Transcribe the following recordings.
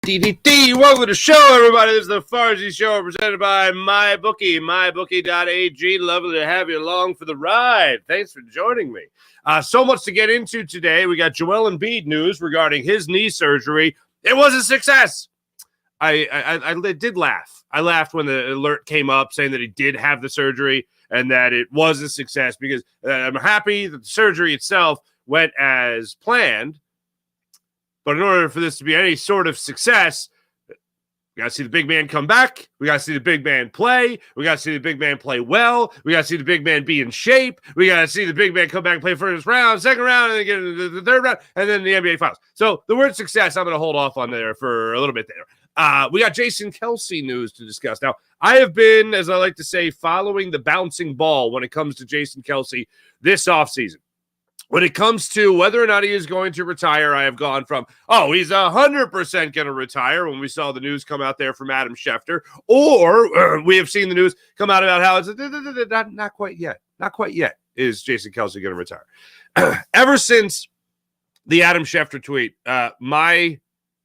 Welcome to the show, everybody. This is the Farsi Show presented by MyBookie, mybookie.ag. Lovely to have you along for the ride. Thanks for joining me. So much to get into today. We got Joel Embiid news regarding his knee surgery. It was a success. I did laugh. I laughed when the alert came up saying that he did have the surgery and that it was a success because I'm happy that the surgery itself went as planned. But in order for this to be any sort of success, we got to see the big man come back. We got to see the big man play. We got to see the big man play well. We got to see the big man be in shape. We got to see the big man come back and play first round, second round, and then get into the third round, and then the NBA Finals. So the word success, I'm going to hold off on there for a little bit there. We got Jason Kelce news to discuss. Now, I have been, as I like to say, following the bouncing ball when it comes to Jason Kelce this offseason. When it comes to whether or not he is going to retire, I have gone from, he's 100% going to retire when we saw the news come out there from Adam Schefter, or we have seen the news come out about how it's not quite yet. Not quite yet is Jason Kelce going to retire. Ever since the Adam Schefter tweet, my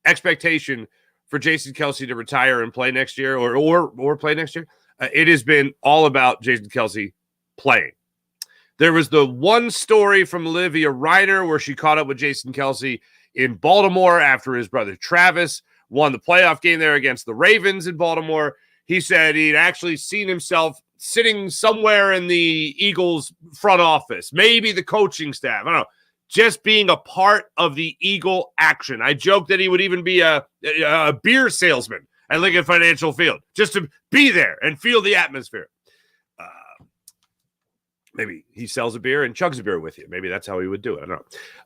expectation for Jason Kelce to retire and play next year or play next year, it has been all about Jason Kelce playing. There was the one story from Olivia Reiner where she caught up with Jason Kelce in Baltimore after his brother Travis won the playoff game there against the Ravens in Baltimore. He said he'd actually seen himself sitting somewhere in the Eagles front office, maybe the coaching staff. I don't know, just being a part of the Eagle action. I joked that he would even be a beer salesman at Lincoln Financial Field, just to be there and feel the atmosphere. Maybe he sells a beer and chugs a beer with you. Maybe that's how he would do it. I don't know.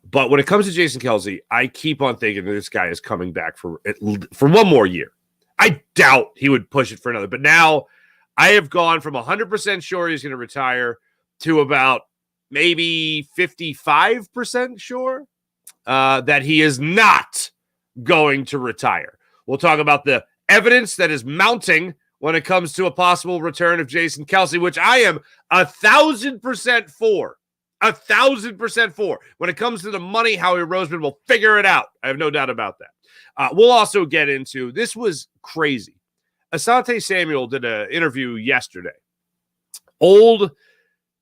But when it comes to Jason Kelce, I keep on thinking that this guy is coming back for one more year. I doubt he would push it for another. But now I have gone from 100% sure he's going to retire to about maybe 55% sure that he is not going to retire. We'll talk about the evidence that is mounting when it comes to a possible return of Jason Kelce, which I am 1,000% for. 1,000% for. When it comes to the money, Howie Roseman will figure it out. I have no doubt about that. We'll also get into, this was crazy. Asante Samuel did an interview yesterday. Old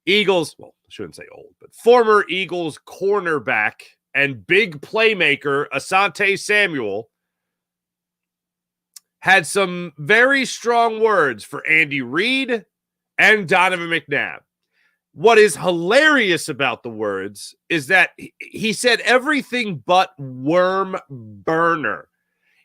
Eagles, well, I shouldn't say old, but former Eagles cornerback and big playmaker Asante Samuel had some very strong words for Andy Reid and Donovan McNabb. What is hilarious about the words is that he said everything but worm burner.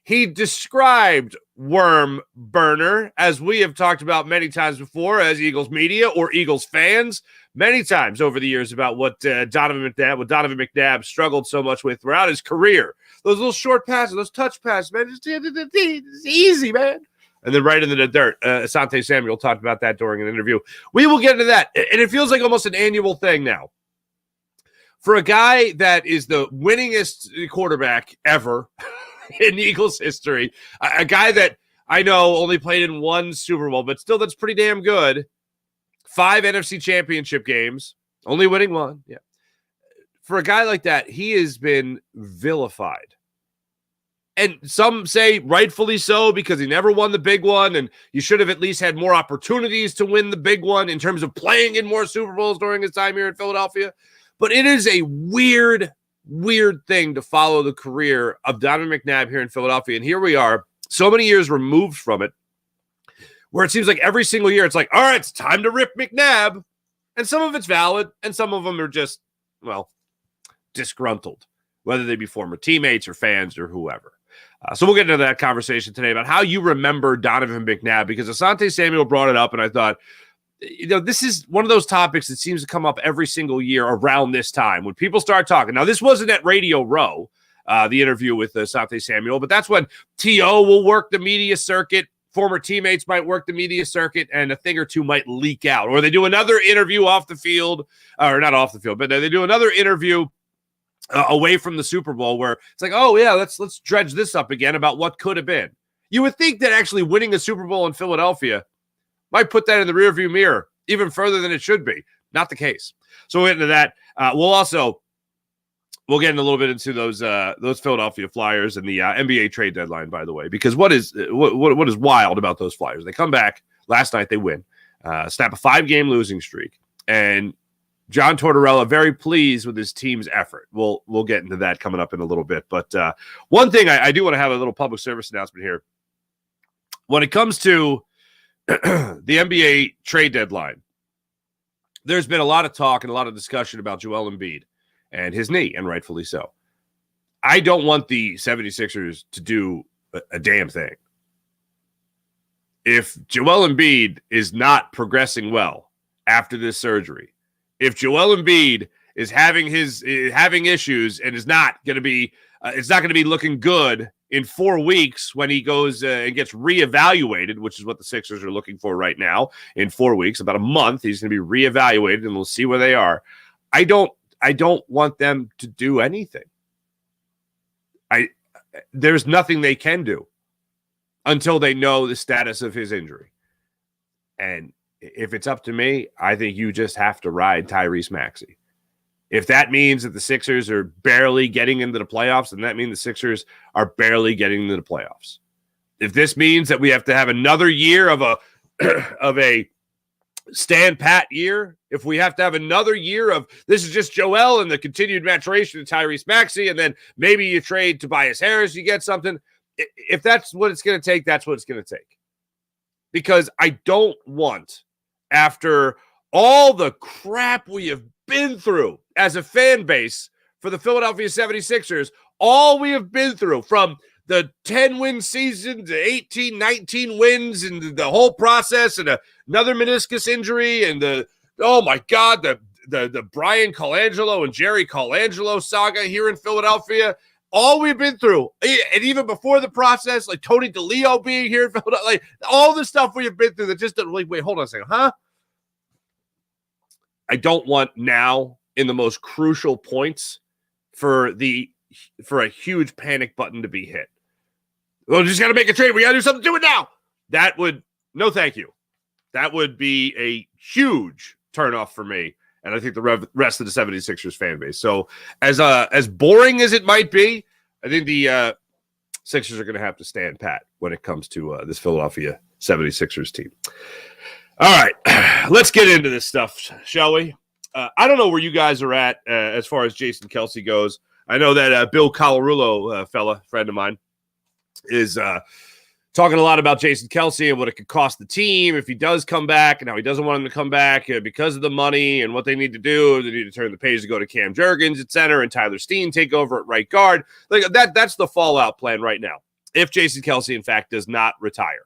He described worm burner, as we have talked about many times before as Eagles media or Eagles fans, many times over the years about what Donovan McNabb struggled so much with throughout his career. Those little short passes, those touch passes, man, it's easy, man. And then right into the dirt. Asante Samuel talked about that during an interview. We will get into that. And it feels like almost an annual thing now. For a guy that is the winningest quarterback ever in Eagles history, a guy that I know only played in one Super Bowl, but still that's pretty damn good. 5 NFC championship games, only winning one. Yeah. For a guy like that, he has been vilified. And some say rightfully so because he never won the big one, and you should have at least had more opportunities to win the big one in terms of playing in more Super Bowls during his time here in Philadelphia. But it is a weird thing to follow the career of Donovan McNabb here in Philadelphia. And here we are, so many years removed from it, where it seems like every single year it's like, all right, it's time to rip McNabb. And some of it's valid, and some of them are just, well, disgruntled, whether they be former teammates or fans or whoever. So we'll get into that conversation today about how you remember Donovan McNabb, because Asante Samuel brought it up, and I thought, this is one of those topics that seems to come up every single year around this time when people start talking. Now, this wasn't at Radio Row, the interview with Asante Samuel, but that's when T.O. will work the media circuit. Former teammates might work the media circuit, and a thing or two might leak out. Or they do another interview off the field, or not off the field, but they do another interview away from the Super Bowl where it's like, oh, yeah, let's dredge this up again about what could have been. You would think that actually winning a Super Bowl in Philadelphia might put that in the rearview mirror even further than it should be. Not the case. So we'll get into that. We'll also we'll get in a little bit into those Philadelphia Flyers and the NBA trade deadline, by the way, because what is wild about those Flyers? They come back last night, they win, snap a 5-game losing streak, and John Tortorella very pleased with his team's effort. We'll get into that coming up in a little bit, but one thing I do want to have a little public service announcement here. When it comes to the NBA trade deadline, there's been a lot of talk and a lot of discussion about Joel Embiid and his knee, and rightfully so. I don't want the 76ers to do a damn thing. If Joel Embiid is not progressing well after this surgery, if Joel Embiid is having issues and is not going to be it's not going to be looking good in 4 weeks when he goes and gets reevaluated, which is what the Sixers are looking for right now. In 4 weeks, about a month, he's going to be reevaluated, and we'll see where they are. I don't want them to do anything. There's nothing they can do until they know the status of his injury. And if it's up to me, I think you just have to ride Tyrese Maxey. If that means that the Sixers are barely getting into the playoffs, then that means the Sixers are barely getting into the playoffs. If this means that we have to have another year of a stand pat year, if we have to have another year of this is just Joel and the continued maturation of Tyrese Maxey, and then maybe you trade Tobias Harris, you get something. If that's what it's going to take, that's what it's going to take. Because I don't want, after all the crap we have been through as a fan base for the Philadelphia 76ers, all we have been through from the 10-win season to 18, 19 wins and the whole process, and another meniscus injury, and oh my God, the Brian Colangelo and Jerry Colangelo saga here in Philadelphia. All we've been through, and even before the process, like Tony DeLeo being here in Philadelphia, like all the stuff we have been through that just doesn't really, wait, hold on a second, huh? I don't want now in the most crucial points for a huge panic button to be hit. Well, just got to make a trade. We got to do something to it now. No, thank you. That would be a huge turnoff for me. And I think the rest of the 76ers fan base. So as boring as it might be, I think the Sixers are going to have to stand pat when it comes to this Philadelphia 76ers team. All right, let's get into this stuff, shall we? I don't know where you guys are at as far as Jason Kelce goes. I know that Bill Colarulo, friend of mine, is talking a lot about Jason Kelce and what it could cost the team if he does come back, and how he doesn't want him to come back because of the money and what they need to do. They need to turn the page to go to Cam Jurgens at center and Tyler Steen take over at right guard. Like that's the fallout plan right now. If Jason Kelce, in fact, does not retire,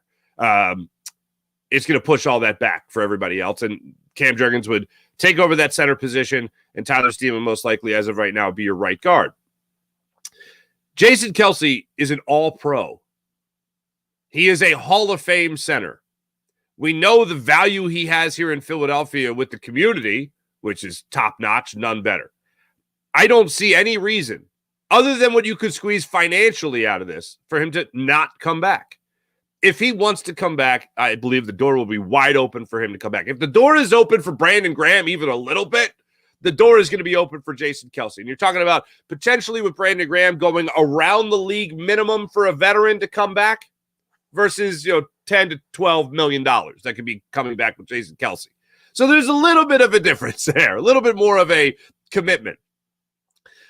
it's going to push all that back for everybody else. And Cam Jurgens would take over that center position, and Tyler Steen would most likely, as of right now, be your right guard. Jason Kelce is an all-pro. He is a Hall of Fame center. We know the value he has here in Philadelphia with the community, which is top-notch, none better. I don't see any reason, other than what you could squeeze financially out of this, for him to not come back. If he wants to come back, I believe the door will be wide open for him to come back. If the door is open for Brandon Graham even a little bit, the door is going to be open for Jason Kelce. And you're talking about potentially with Brandon Graham going around the league minimum for a veteran to come back versus, $10 to $12 million that could be coming back with Jason Kelce. So there's a little bit of a difference there, a little bit more of a commitment.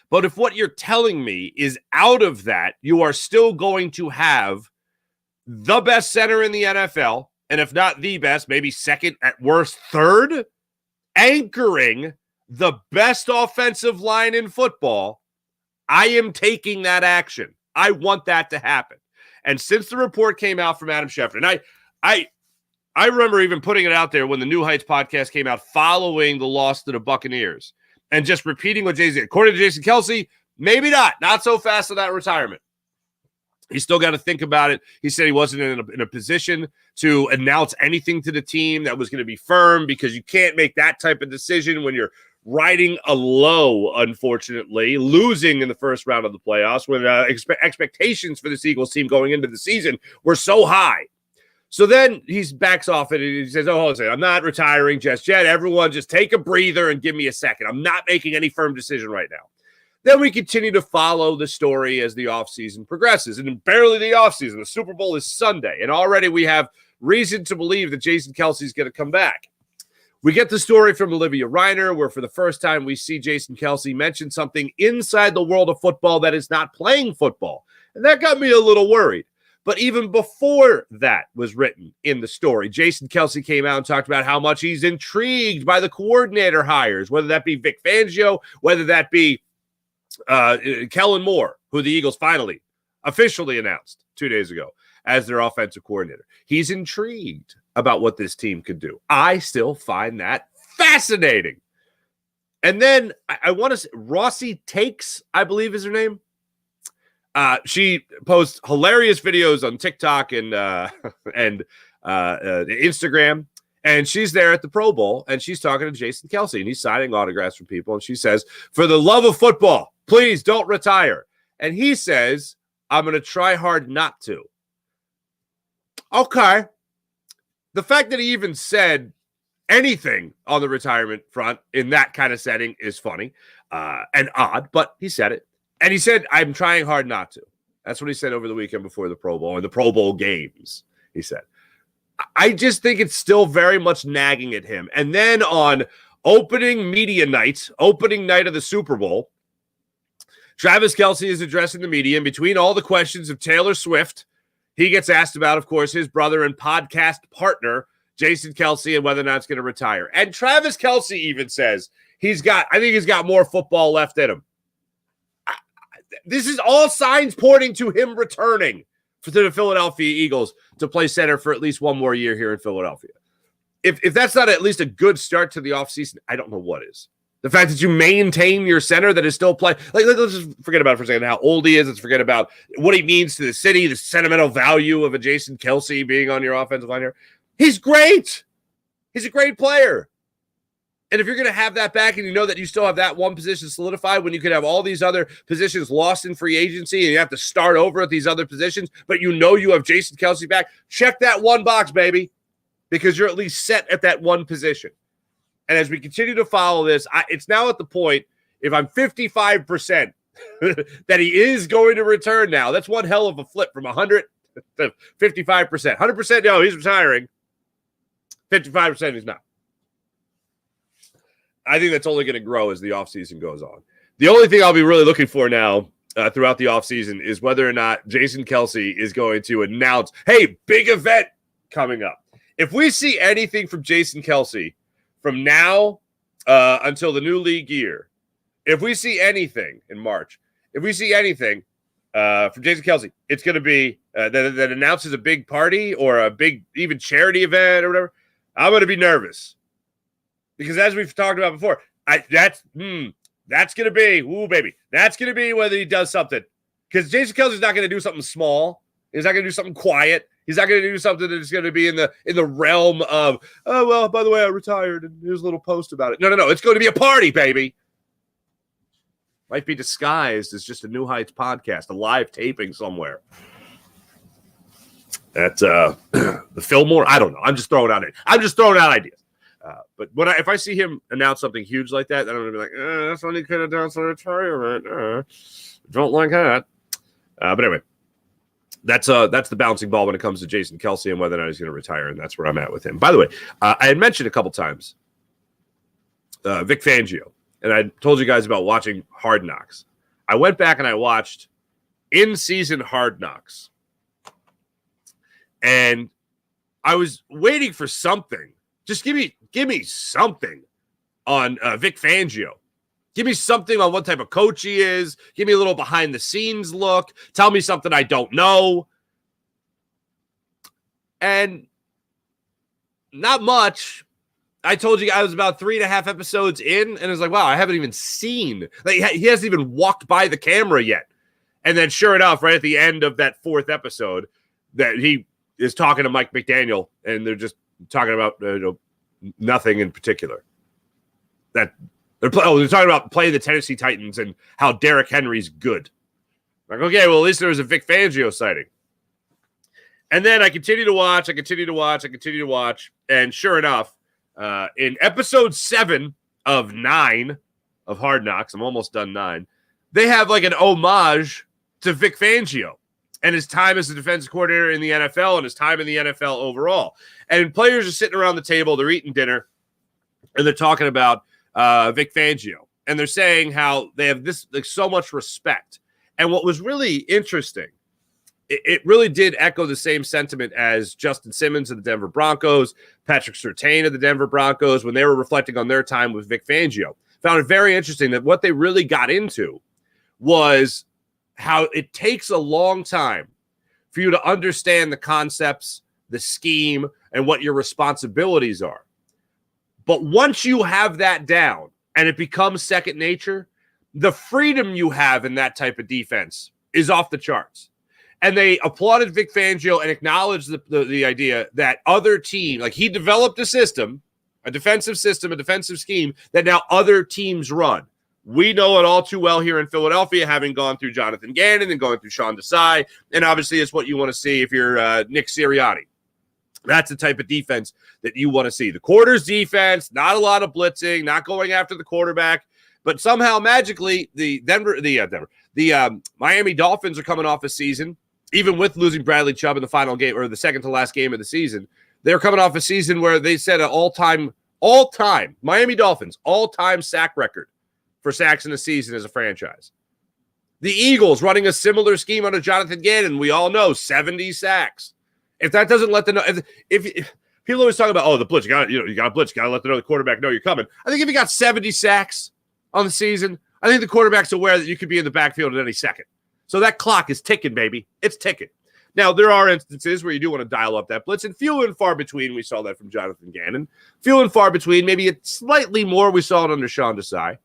But if what you're telling me is out of that, you are still going to have the best center in the NFL, and if not the best, maybe second, at worst third, anchoring the best offensive line in football, I am taking that action. I want that to happen. And since the report came out from Adam Schefter, and I remember even putting it out there when the New Heights podcast came out following the loss to the Buccaneers, and just repeating what Jay-Z, according to Jason Kelce, maybe not so fast to that retirement. He's still got to think about it. He said he wasn't in a position to announce anything to the team that was going to be firm, because you can't make that type of decision when you're riding a low, unfortunately, losing in the first round of the playoffs when expectations for this Eagles team going into the season were so high. So then he backs off it and he says, hold on a second, I'm not retiring just yet. Everyone just take a breather and give me a second. I'm not making any firm decision right now. Then we continue to follow the story as the offseason progresses. And barely the offseason. The Super Bowl is Sunday. And already we have reason to believe that Jason Kelce is going to come back. We get the story from Olivia Reiner, where for the first time we see Jason Kelce mention something inside the world of football that is not playing football. And that got me a little worried. But even before that was written in the story, Jason Kelce came out and talked about how much he's intrigued by the coordinator hires, whether that be Vic Fangio, whether that be Kellen Moore, who the Eagles finally officially announced 2 days ago as their offensive coordinator. He's intrigued about what this team could do. I still find that fascinating. And then I want to say Rossi Takes, I believe is her name. She posts hilarious videos on TikTok and Instagram. And she's there at the Pro Bowl, and she's talking to Jason Kelce, and he's signing autographs from people. And she says, "For the love of football, please don't retire." And he says, "I'm going to try hard not to." Okay. The fact that he even said anything on the retirement front in that kind of setting is funny and odd, but he said it. And he said, "I'm trying hard not to." That's what he said over the weekend before the Pro Bowl and the Pro Bowl games, he said. I just think it's still very much nagging at him. And then on opening media night, opening night of the Super Bowl, Travis Kelce is addressing the media. In between all the questions of Taylor Swift, he gets asked about, of course, his brother and podcast partner, Jason Kelce, and whether or not it's going to retire. And Travis Kelce even says I think he's got more football left in him. This is all signs pointing to him returning to the Philadelphia Eagles to play center for at least one more year here in Philadelphia. If that's not at least a good start to the offseason, I don't know what is. The fact that you maintain your center that is still playing. Like, let's just forget about it for a second, how old he is. Let's forget about what he means to the city, the sentimental value of a Jason Kelce being on your offensive line here. He's great. He's a great player. And if you're going to have that back and you know that you still have that one position solidified when you could have all these other positions lost in free agency and you have to start over at these other positions, but you know you have Jason Kelce back, check that one box, baby, because you're at least set at that one position. And as we continue to follow this, it's now at the point, if I'm 55% that he is going to return now, that's one hell of a flip from 100 to 55%. 100%, no, he's retiring. 55% he's not. I think that's only going to grow as the offseason goes on. The only thing I'll be really looking for now throughout the offseason is whether or not Jason Kelce is going to announce, hey, big event coming up. If we see anything from Jason Kelce from now until the new league year, if we see anything in March, if we see anything from Jason Kelce, it's going to be that announces a big party or a big even charity event or whatever, I'm going to be nervous. Because as we've talked about before, that's going to be, ooh, baby, that's going to be whether he does something. Because Jason Kelce's not going to do something small. He's not going to do something quiet. He's not going to do something that's going to be in the realm of, oh, well, by the way, I retired, and here's a little post about it. No. It's going to be a party, baby. Might be disguised as just a New Heights podcast, a live taping somewhere. At the Fillmore, I don't know. I'm just throwing out ideas. But if I see him announce something huge like that, then I'm going to be like, that's when he could announce a retirement. Don't like that. But anyway, that's the bouncing ball when it comes to Jason Kelce and whether or not he's going to retire, and that's where I'm at with him. By the way, I had mentioned a couple times Vic Fangio, and I told you guys about watching Hard Knocks. I went back and I watched in-season Hard Knocks, and I was waiting for something. Just give me something on Vic Fangio. Give me something on what type of coach he is. Give me a little behind-the-scenes look. Tell me something I don't know. And not much. I told you I was about 3.5 episodes in, and I was like, wow, I haven't even seen. Like, he hasn't even walked by the camera yet. And then sure enough, right at the end of that 4th episode, that he is talking to Mike McDaniel, and they're just talking about nothing in particular. That they're talking about playing the Tennessee Titans and how Derrick Henry's good. Like, okay, well, at least there was a Vic Fangio sighting. And then I continue to watch, and sure enough, in episode 7 of 9 of Hard Knocks, I'm almost done 9, they have like an homage to Vic Fangio and his time as a defensive coordinator in the NFL and his time in the NFL overall. And players are sitting around the table, they're eating dinner, and they're talking about Vic Fangio. And they're saying how they have this like so much respect. And what was really interesting, it really did echo the same sentiment as Justin Simmons of the Denver Broncos, Patrick Surtain of the Denver Broncos, when they were reflecting on their time with Vic Fangio. Found it very interesting that what they really got into was how it takes a long time for you to understand the concepts, the scheme, and what your responsibilities are. But once you have that down and it becomes second nature, the freedom you have in that type of defense is off the charts. And they applauded Vic Fangio and acknowledged the idea that other teams, like he developed a system, a defensive scheme that now other teams run. We know it all too well here in Philadelphia, having gone through Jonathan Gannon and going through Sean Desai. And obviously it's what you want to see if you're Nick Sirianni. That's the type of defense that you want to see. The quarters defense, not a lot of blitzing, not going after the quarterback, but somehow magically the Miami Dolphins are coming off a season, even with losing Bradley Chubb in the final game or the second to last game of the season. They're coming off a season where they set an all-time Miami Dolphins all-time sack record for sacks in a season as a franchise. The Eagles running a similar scheme under Jonathan Gannon, we all know 70 sacks. If that doesn't let them know, if people always talk about, the blitz, you got to blitz, you got to let the quarterback know you're coming. I think if you got 70 sacks on the season, I think the quarterback's aware that you could be in the backfield at any second. So that clock is ticking, baby. It's ticking. Now, there are instances where you do want to dial up that blitz, and few and far between, we saw that from Jonathan Gannon. Few and far between, maybe it's slightly more, we saw it under Sean Desai.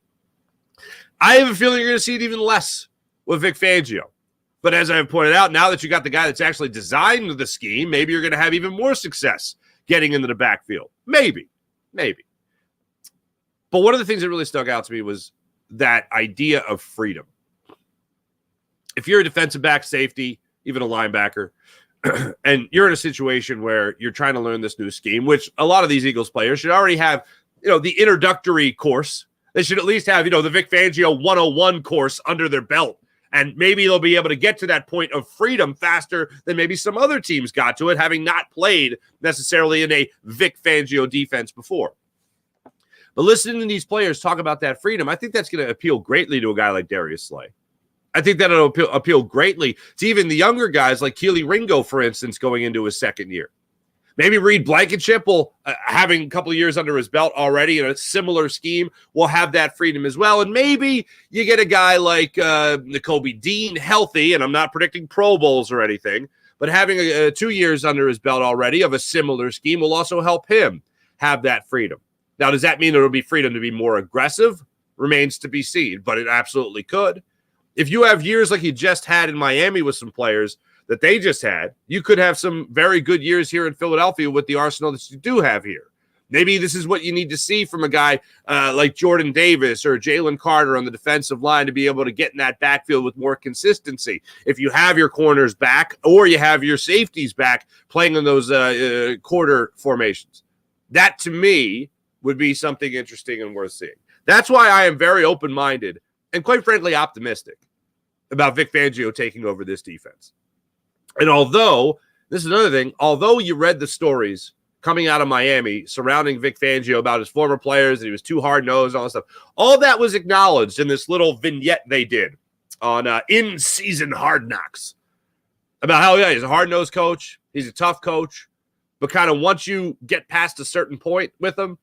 I have a feeling you're going to see it even less with Vic Fangio. But as I have pointed out, now that you got the guy that's actually designed the scheme, maybe you're going to have even more success getting into the backfield. Maybe. But one of the things that really stuck out to me was that idea of freedom. If you're a defensive back, safety, even a linebacker, and you're in a situation where you're trying to learn this new scheme, which a lot of these Eagles players should already have, the introductory course. They should at least have, the Vic Fangio 101 course under their belt. And maybe they'll be able to get to that point of freedom faster than maybe some other teams got to it, having not played necessarily in a Vic Fangio defense before. But listening to these players talk about that freedom, I think that's going to appeal greatly to a guy like Darius Slay. I think that it'll appeal greatly to even the younger guys like Keely Ringo, for instance, going into his second year. Maybe Reid Blankenship will, having a couple of years under his belt already in a similar scheme, will have that freedom as well. And maybe you get a guy like Nakobe Dean healthy, and I'm not predicting Pro Bowls or anything, but having 2 years under his belt already of a similar scheme will also help him have that freedom. Now, does that mean there will be freedom to be more aggressive? Remains to be seen, but it absolutely could. If you have years like you just had in Miami with some players that they just had, you could have some very good years here in Philadelphia with the arsenal that you do have here. Maybe this is what you need to see from a guy like Jordan Davis or Jalen Carter on the defensive line to be able to get in that backfield with more consistency. If you have your corners back or you have your safeties back playing in those quarter formations, that to me would be something interesting and worth seeing. That's why I am very open-minded and quite frankly optimistic about Vic Fangio taking over this defense. And although, this is another thing, although you read the stories coming out of Miami surrounding Vic Fangio about his former players, that he was too hard-nosed, all that stuff, all that was acknowledged in this little vignette they did on in-season Hard Knocks about how, he's a hard-nosed coach, he's a tough coach, but kind of once you get past a certain point with him,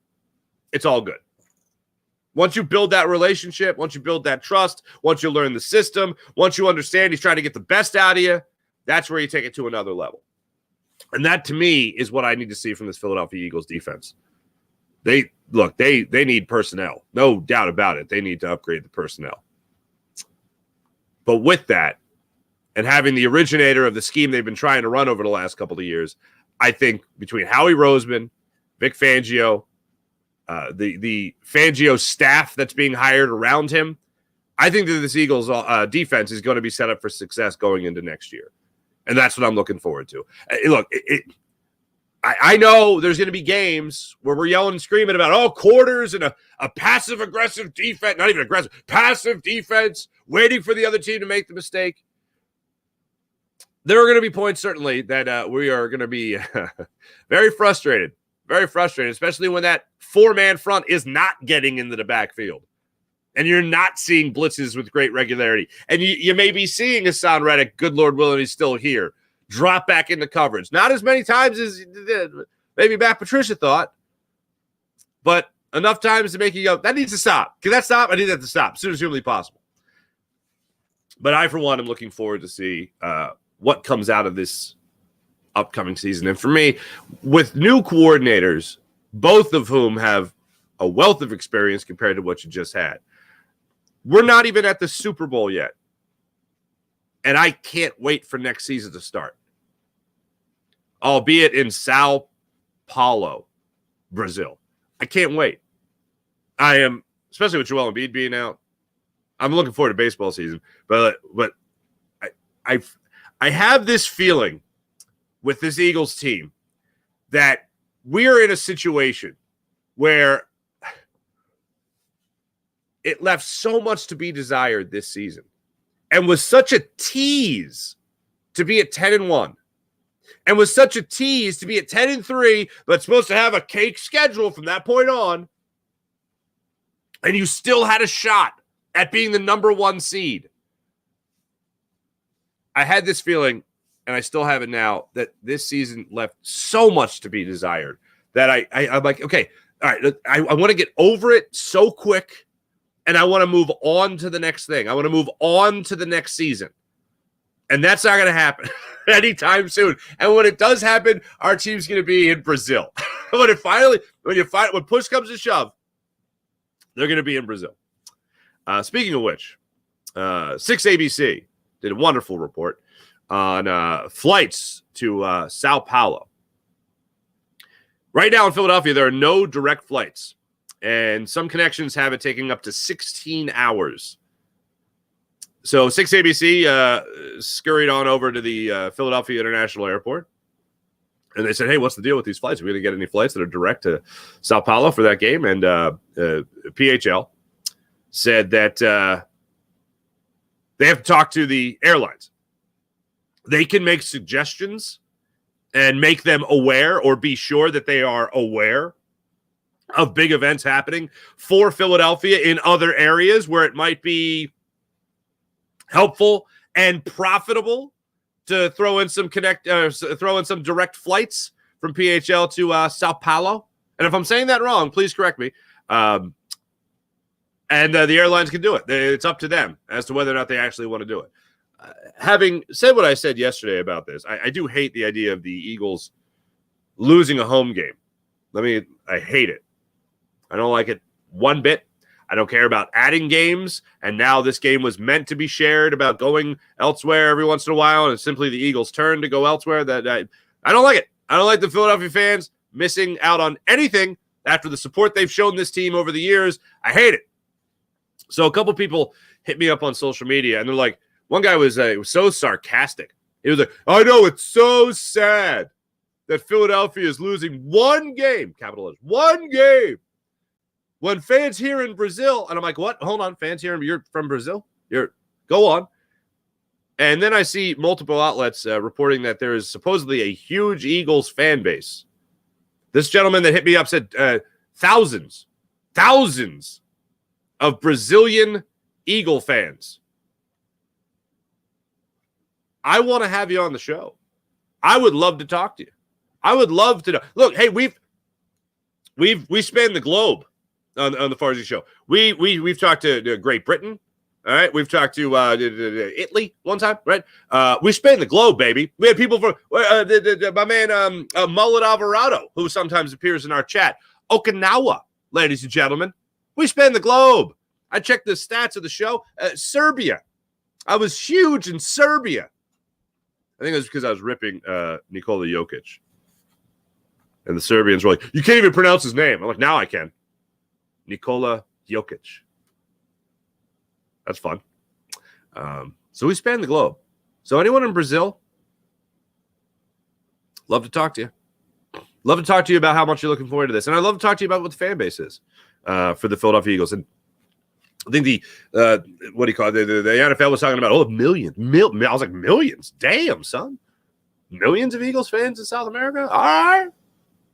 it's all good. Once you build that relationship, once you build that trust, once you learn the system, once you understand he's trying to get the best out of you, that's where you take it to another level. And that, to me, is what I need to see from this Philadelphia Eagles defense. They need personnel. No doubt about it. They need to upgrade the personnel. But with that, and having the originator of the scheme they've been trying to run over the last couple of years, I think between Howie Roseman, Vic Fangio, the Fangio staff that's being hired around him, I think that this Eagles defense is going to be set up for success going into next year. And that's what I'm looking forward to. Look, I know there's going to be games where we're yelling and screaming about, quarters and a passive-aggressive defense, not even aggressive, passive defense, waiting for the other team to make the mistake. There are going to be points, certainly, that we are going to be very frustrated, especially when that four-man front is not getting into the backfield. And you're not seeing blitzes with great regularity. And you may be seeing Asante Reddick, good Lord willing, he's still here, drop back into coverage. Not as many times as maybe Matt Patricia thought, but enough times to make you go, that needs to stop. Can that stop? I need that to stop as soon as humanly possible. But I, for one, am looking forward to see what comes out of this upcoming season. And for me, with new coordinators, both of whom have a wealth of experience compared to what you just had, we're not even at the Super Bowl yet. And I can't wait for next season to start. Albeit in Sao Paulo, Brazil. I can't wait. I am, especially with Joel Embiid being out, I'm looking forward to baseball season. But I have this feeling with this Eagles team that we're in a situation where it left so much to be desired this season and was such a tease to be at 10-1 and was such a tease to be at 10-3, but supposed to have a cake schedule from that point on. And you still had a shot at being the number one seed. I had this feeling, and I still have it now, that this season left so much to be desired that I'm like, okay, all right, I want to get over it so quick. And I want to move on to the next thing. I want to move on to the next season. And that's not going to happen anytime soon. And when it does happen, our team's going to be in Brazil. when push comes to shove, they're going to be in Brazil. Speaking of which, 6ABC did a wonderful report on flights to Sao Paulo. Right now in Philadelphia, there are no direct flights. And some connections have it taking up to 16 hours. So 6ABC scurried on over to the Philadelphia International Airport. And they said, hey, what's the deal with these flights? Are we going to get any flights that are direct to Sao Paulo for that game? And PHL said that they have to talk to the airlines. They can make suggestions and make them aware or be sure that they are aware of big events happening for Philadelphia in other areas where it might be helpful and profitable to throw in some direct flights from PHL to Sao Paulo. And if I'm saying that wrong, please correct me. And the airlines can do it. It's up to them as to whether or not they actually want to do it. Having said what I said yesterday about this, I do hate the idea of the Eagles losing a home game. I hate it. I don't like it one bit. I don't care about adding games. And now this game was meant to be shared about going elsewhere every once in a while. And it's simply the Eagles' turn to go elsewhere. I don't like it. I don't like the Philadelphia fans missing out on anything after the support they've shown this team over the years. I hate it. So a couple people hit me up on social media, and they're like, one guy was so sarcastic. He was like, I know, it's so sad that Philadelphia is losing one game, capital letters, one game, when fans here in Brazil, and I'm like, what? Hold on, fans here, you're from Brazil? Go on. And then I see multiple outlets reporting that there is supposedly a huge Eagles fan base. This gentleman that hit me up said thousands of Brazilian Eagle fans. I want to have you on the show. I would love to talk to you. I would love to know. Look, hey, we spanned the globe on the Farzy show. We've talked to Great Britain. All right, we've talked to Italy one time, right? We spanned the globe, baby. We had people from my man Mullet Alvarado, who sometimes appears in our chat. Okinawa, ladies and gentlemen. We spanned the globe. I checked the stats of the show. Serbia. I was huge in Serbia. I think it was because I was ripping Nikola Jokic. And the Serbians were like, you can't even pronounce his name. I'm like, now I can. Nikola Jokic. That's fun. So we span the globe. So anyone in Brazil, love to talk to you. Love to talk to you about how much you're looking forward to this. And I'd love to talk to you about what the fan base is for the Philadelphia Eagles. And I think the what do you call it? The NFL was talking about millions. I was like, millions. Damn, son. Millions of Eagles fans in South America? All right.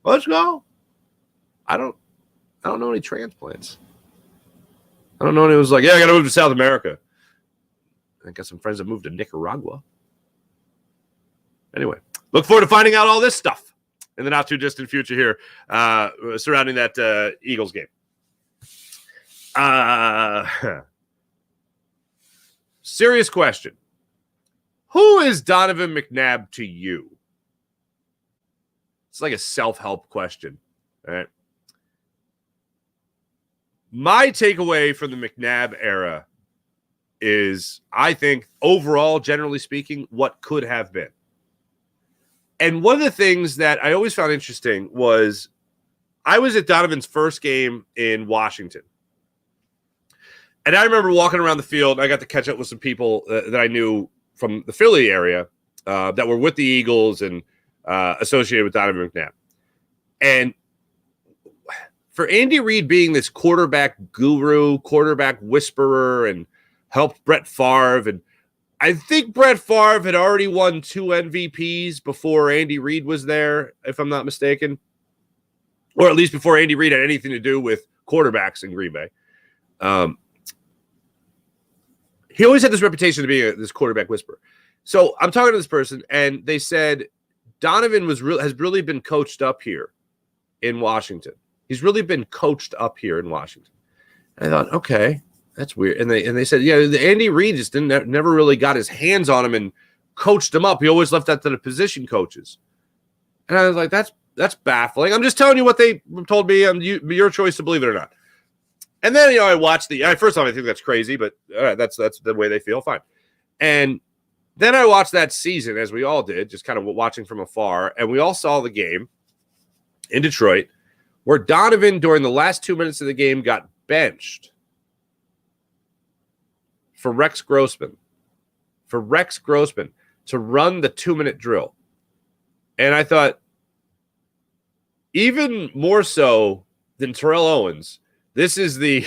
Let's go. I don't know any transplants. I don't know anyone who's like, yeah, I gotta move to South America. I got some friends that moved to Nicaragua. Anyway, look forward to finding out all this stuff in the not too distant future here surrounding that Eagles game. Serious question. Who is Donovan McNabb to you? It's like a self-help question. All right. My takeaway from the McNabb era is, I think, overall, generally speaking, what could have been. And one of the things that I always found interesting was I was at Donovan's first game in Washington. And I remember walking around the field. I got to catch up with some people that I knew from the Philly area that were with the Eagles and associated with Donovan McNabb. And for Andy Reid being this quarterback guru, quarterback whisperer, and helped Brett Favre, and I think Brett Favre had already won 2 MVPs before Andy Reid was there, if I'm not mistaken, or at least before Andy Reid had anything to do with quarterbacks in Green Bay. He always had this reputation to be this quarterback whisperer. So I'm talking to this person, and they said Donovan has really been coached up here in Washington. He's really been coached up here in Washington. And I thought, okay, that's weird. And they said, yeah, the Andy Reid just never really got his hands on him and coached him up. He always left that to the position coaches. And I was like, that's baffling. I'm just telling you what they told me. Your choice to believe it or not. And then, I watched first off, I think that's crazy, but that's the way they feel. Fine. And then I watched that season, as we all did, just kind of watching from afar. And we all saw the game in Detroit where Donovan, during the last 2 minutes of the game, got benched for Rex Grossman to run the 2-minute drill. And I thought, even more so than Terrell Owens, this is the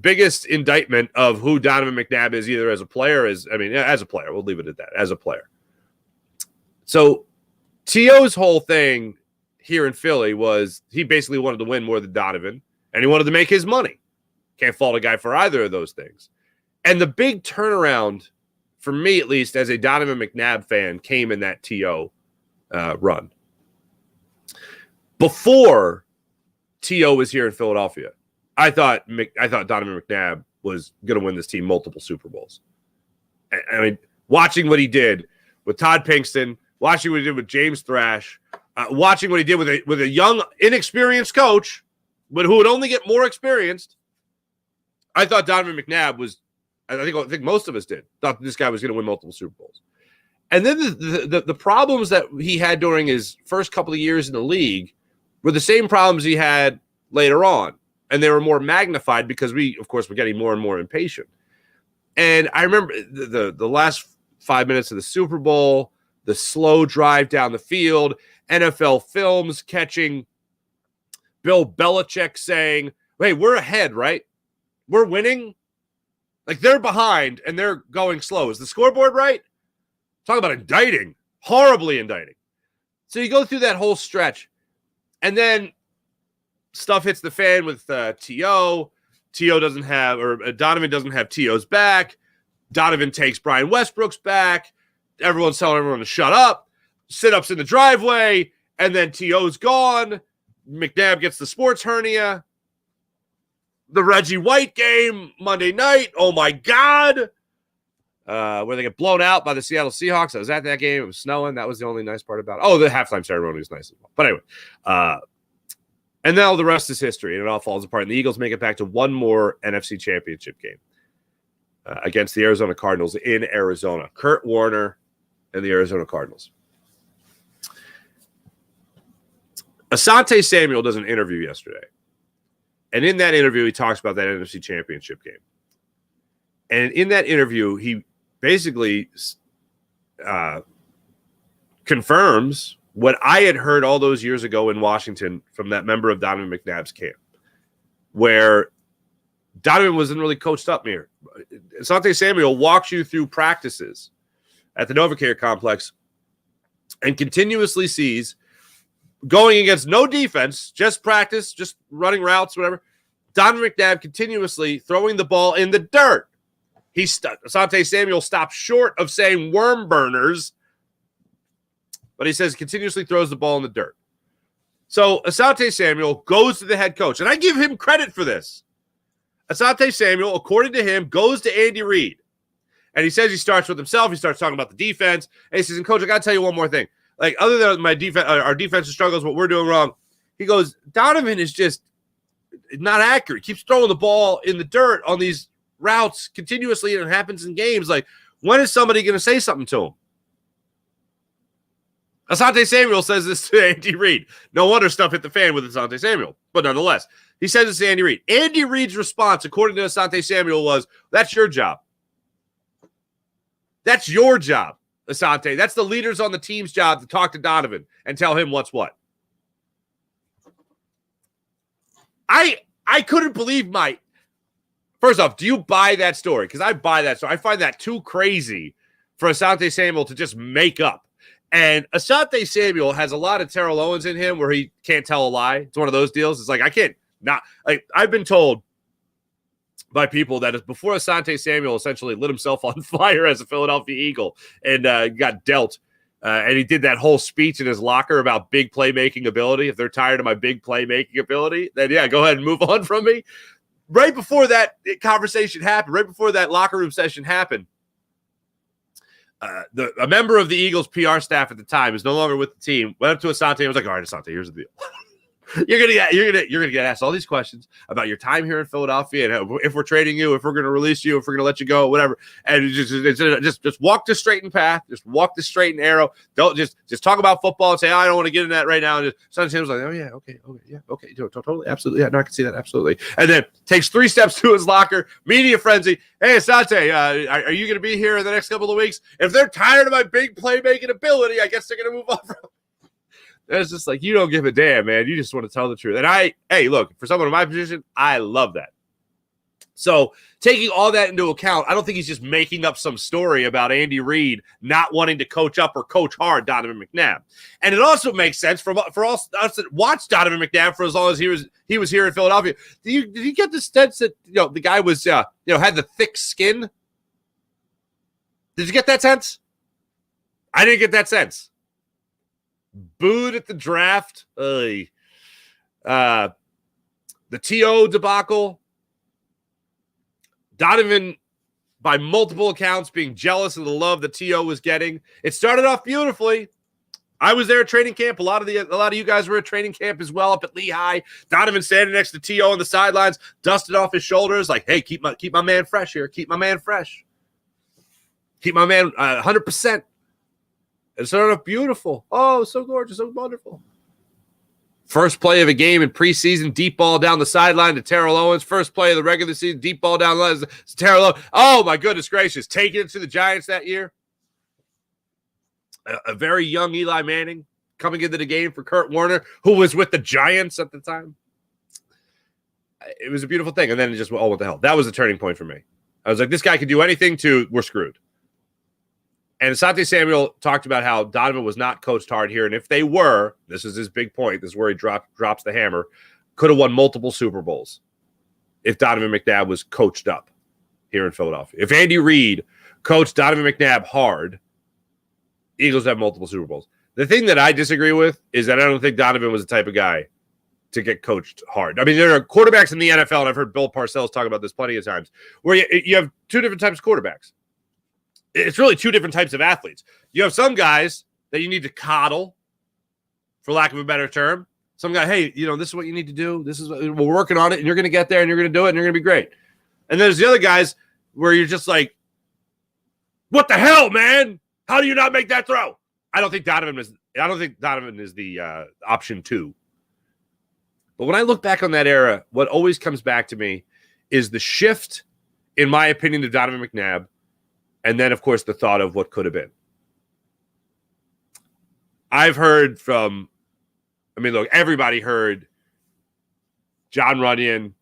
biggest indictment of who Donovan McNabb is, either as a player, as a player. We'll leave it at that, as a player. So T.O.'s whole thing here in Philly was he basically wanted to win more than Donovan, and he wanted to make his money. Can't fault a guy for either of those things. And the big turnaround, for me at least, as a Donovan McNabb fan, came in that T.O. Run. Before T.O. was here in Philadelphia, I thought Donovan McNabb was going to win this team multiple Super Bowls. I mean, watching what he did with Todd Pinkston, watching what he did with James Thrash, watching what he did with a young, inexperienced coach, but who would only get more experienced, I thought Donovan McNabb was. I think most of us thought this guy was going to win multiple Super Bowls. And then the problems that he had during his first couple of years in the league were the same problems he had later on. And they were more magnified because we, of course, were getting more and more impatient. And I remember the last 5 minutes of the Super Bowl, the slow drive down the field, NFL Films catching Bill Belichick saying, hey, we're ahead, right? We're winning. Like, they're behind and they're going slow. Is the scoreboard right? Talk about indicting. Horribly indicting. So you go through that whole stretch. And then stuff hits the fan with T.O. T.O. doesn't have, or Donovan doesn't have T.O.'s back. Donovan takes Brian Westbrook's back. Everyone's telling everyone to shut up. Sit-ups in the driveway. And then T.O.'s gone. McNabb gets the sports hernia. The Reggie White game Monday night. Oh, my God. Where they get blown out by the Seattle Seahawks. I was at that game. It was snowing. That was the only nice part about it. Oh, the halftime ceremony was nice as well. But anyway, and now the rest is history, and it all falls apart. And the Eagles make it back to one more NFC Championship game against the Arizona Cardinals in Arizona. Kurt Warner and the Arizona Cardinals. Asante Samuel does an interview yesterday. And in that interview, he talks about that NFC Championship game. And in that interview, he basically confirms what I had heard all those years ago in Washington from that member of Donovan McNabb's camp, where Donovan wasn't really coached up here. Asante Samuel walks you through practices at the NovaCare complex and continuously sees, going against no defense, just practice, just running routes, whatever, Donovan McNabb continuously throwing the ball in the dirt. Asante Samuel stopped short of saying worm burners, but he says continuously throws the ball in the dirt. So Asante Samuel goes to the head coach, and I give him credit for this. Asante Samuel, according to him, goes to Andy Reid, and he says he starts with himself. He starts talking about the defense, and he says, "And coach, I got to tell you one more thing. Like, other than my defense, our defensive struggles, what we're doing wrong," he goes, "Donovan is just not accurate. Keeps throwing the ball in the dirt on these routes continuously, and it happens in games. Like, when is somebody going to say something to him?" Asante Samuel says this to Andy Reid. No wonder stuff hit the fan with Asante Samuel. But nonetheless, he says this to Andy Reid. Andy Reid's response, according to Asante Samuel, was, "That's your job. That's your job, Asante. That's the leaders on the team's job to talk to Donovan and tell him what's what." I couldn't believe my... First off, do you buy that story? Because I buy that story. I find that too crazy for Asante Samuel to just make up. And Asante Samuel has a lot of Terrell Owens in him where he can't tell a lie. It's one of those deals. It's like, I can't not... Like, I've been told by people that before Asante Samuel essentially lit himself on fire as a Philadelphia Eagle and got dealt, and he did that whole speech in his locker about big playmaking ability. If they're tired of my big playmaking ability, then yeah, go ahead and move on from me. Right before that conversation happened, right before that locker room session happened, a member of the Eagles PR staff at the time, is no longer with the team, went up to Asante and was like, "All right, Asante, here's the deal. You're gonna get asked all these questions about your time here in Philadelphia and if we're trading you, if we're gonna release you, if we're gonna let you go, whatever. And just walk the straight and path, just walk the straight and arrow. Don't just talk about football and say, I don't want to get in that right now." And Asante was like, "Oh yeah, okay, yeah, okay, totally, absolutely, yeah, no, I can see that, absolutely." And then takes 3 steps to his locker, media frenzy. "Hey, Asante, are you gonna be here in the next couple of weeks? If they're tired of my big playmaking ability, I guess they're gonna move on from." It's just like, you don't give a damn, man. You just want to tell the truth. And hey, look, for someone in my position, I love that. So taking all that into account, I don't think he's just making up some story about Andy Reid not wanting to coach up or coach hard Donovan McNabb. And it also makes sense for all us that watched Donovan McNabb for as long as he was here in Philadelphia. Did you get the sense that the guy was had the thick skin? Did you get that sense? I didn't get that sense. Booed at the draft. The T.O. debacle. Donovan, by multiple accounts, being jealous of the love that T.O. was getting. It started off beautifully. I was there at training camp. A lot of you guys were at training camp as well up at Lehigh. Donovan standing next to T.O. on the sidelines, dusted off his shoulders, like, "Hey, keep my man fresh here. Keep my man fresh. Keep my man 100%. It started off beautiful. Oh, so gorgeous, so wonderful. First play of a game in preseason, deep ball down the sideline to Terrell Owens. First play of the regular season, deep ball down the line to Terrell Owens. Oh, my goodness gracious. Taking it to the Giants that year. A very young Eli Manning coming into the game for Kurt Warner, who was with the Giants at the time. It was a beautiful thing. And then it just went, oh, what the hell? That was the turning point for me. I was like, this guy could do anything to, we're screwed. And Asante Samuel talked about how Donovan was not coached hard here. And if they were, this is his big point, this is where he drops the hammer, could have won multiple Super Bowls if Donovan McNabb was coached up here in Philadelphia. If Andy Reid coached Donovan McNabb hard, Eagles have multiple Super Bowls. The thing that I disagree with is that I don't think Donovan was the type of guy to get coached hard. I mean, there are quarterbacks in the NFL, and I've heard Bill Parcells talk about this plenty of times, where you have 2 different types of quarterbacks. It's really 2 different types of athletes. You have some guys that you need to coddle, for lack of a better term. Some guy, hey, this is what you need to do. We're working on it, and you're going to get there, and you're going to do it, and you're going to be great. And there's the other guys where you're just like, what the hell, man? How do you not make that throw? I don't think Donovan is the option 2. But when I look back on that era, what always comes back to me is the shift, in my opinion, to Donovan McNabb. And then, of course, the thought of what could have been. I've heard from, look, everybody heard John Runyon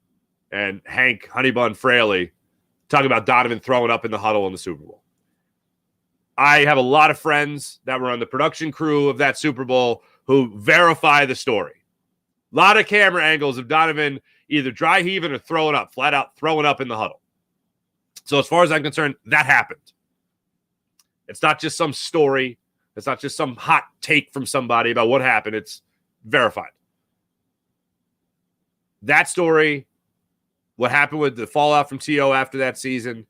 and Hank Honeybun Fraley talking about Donovan throwing up in the huddle in the Super Bowl. I have a lot of friends that were on the production crew of that Super Bowl who verify the story. A lot of camera angles of Donovan either dry heaving or throwing up, flat out throwing up in the huddle. So as far as I'm concerned, that happened. It's not just some story. It's not just some hot take from somebody about what happened. It's verified. That story, what happened with the fallout from T.O. after that season,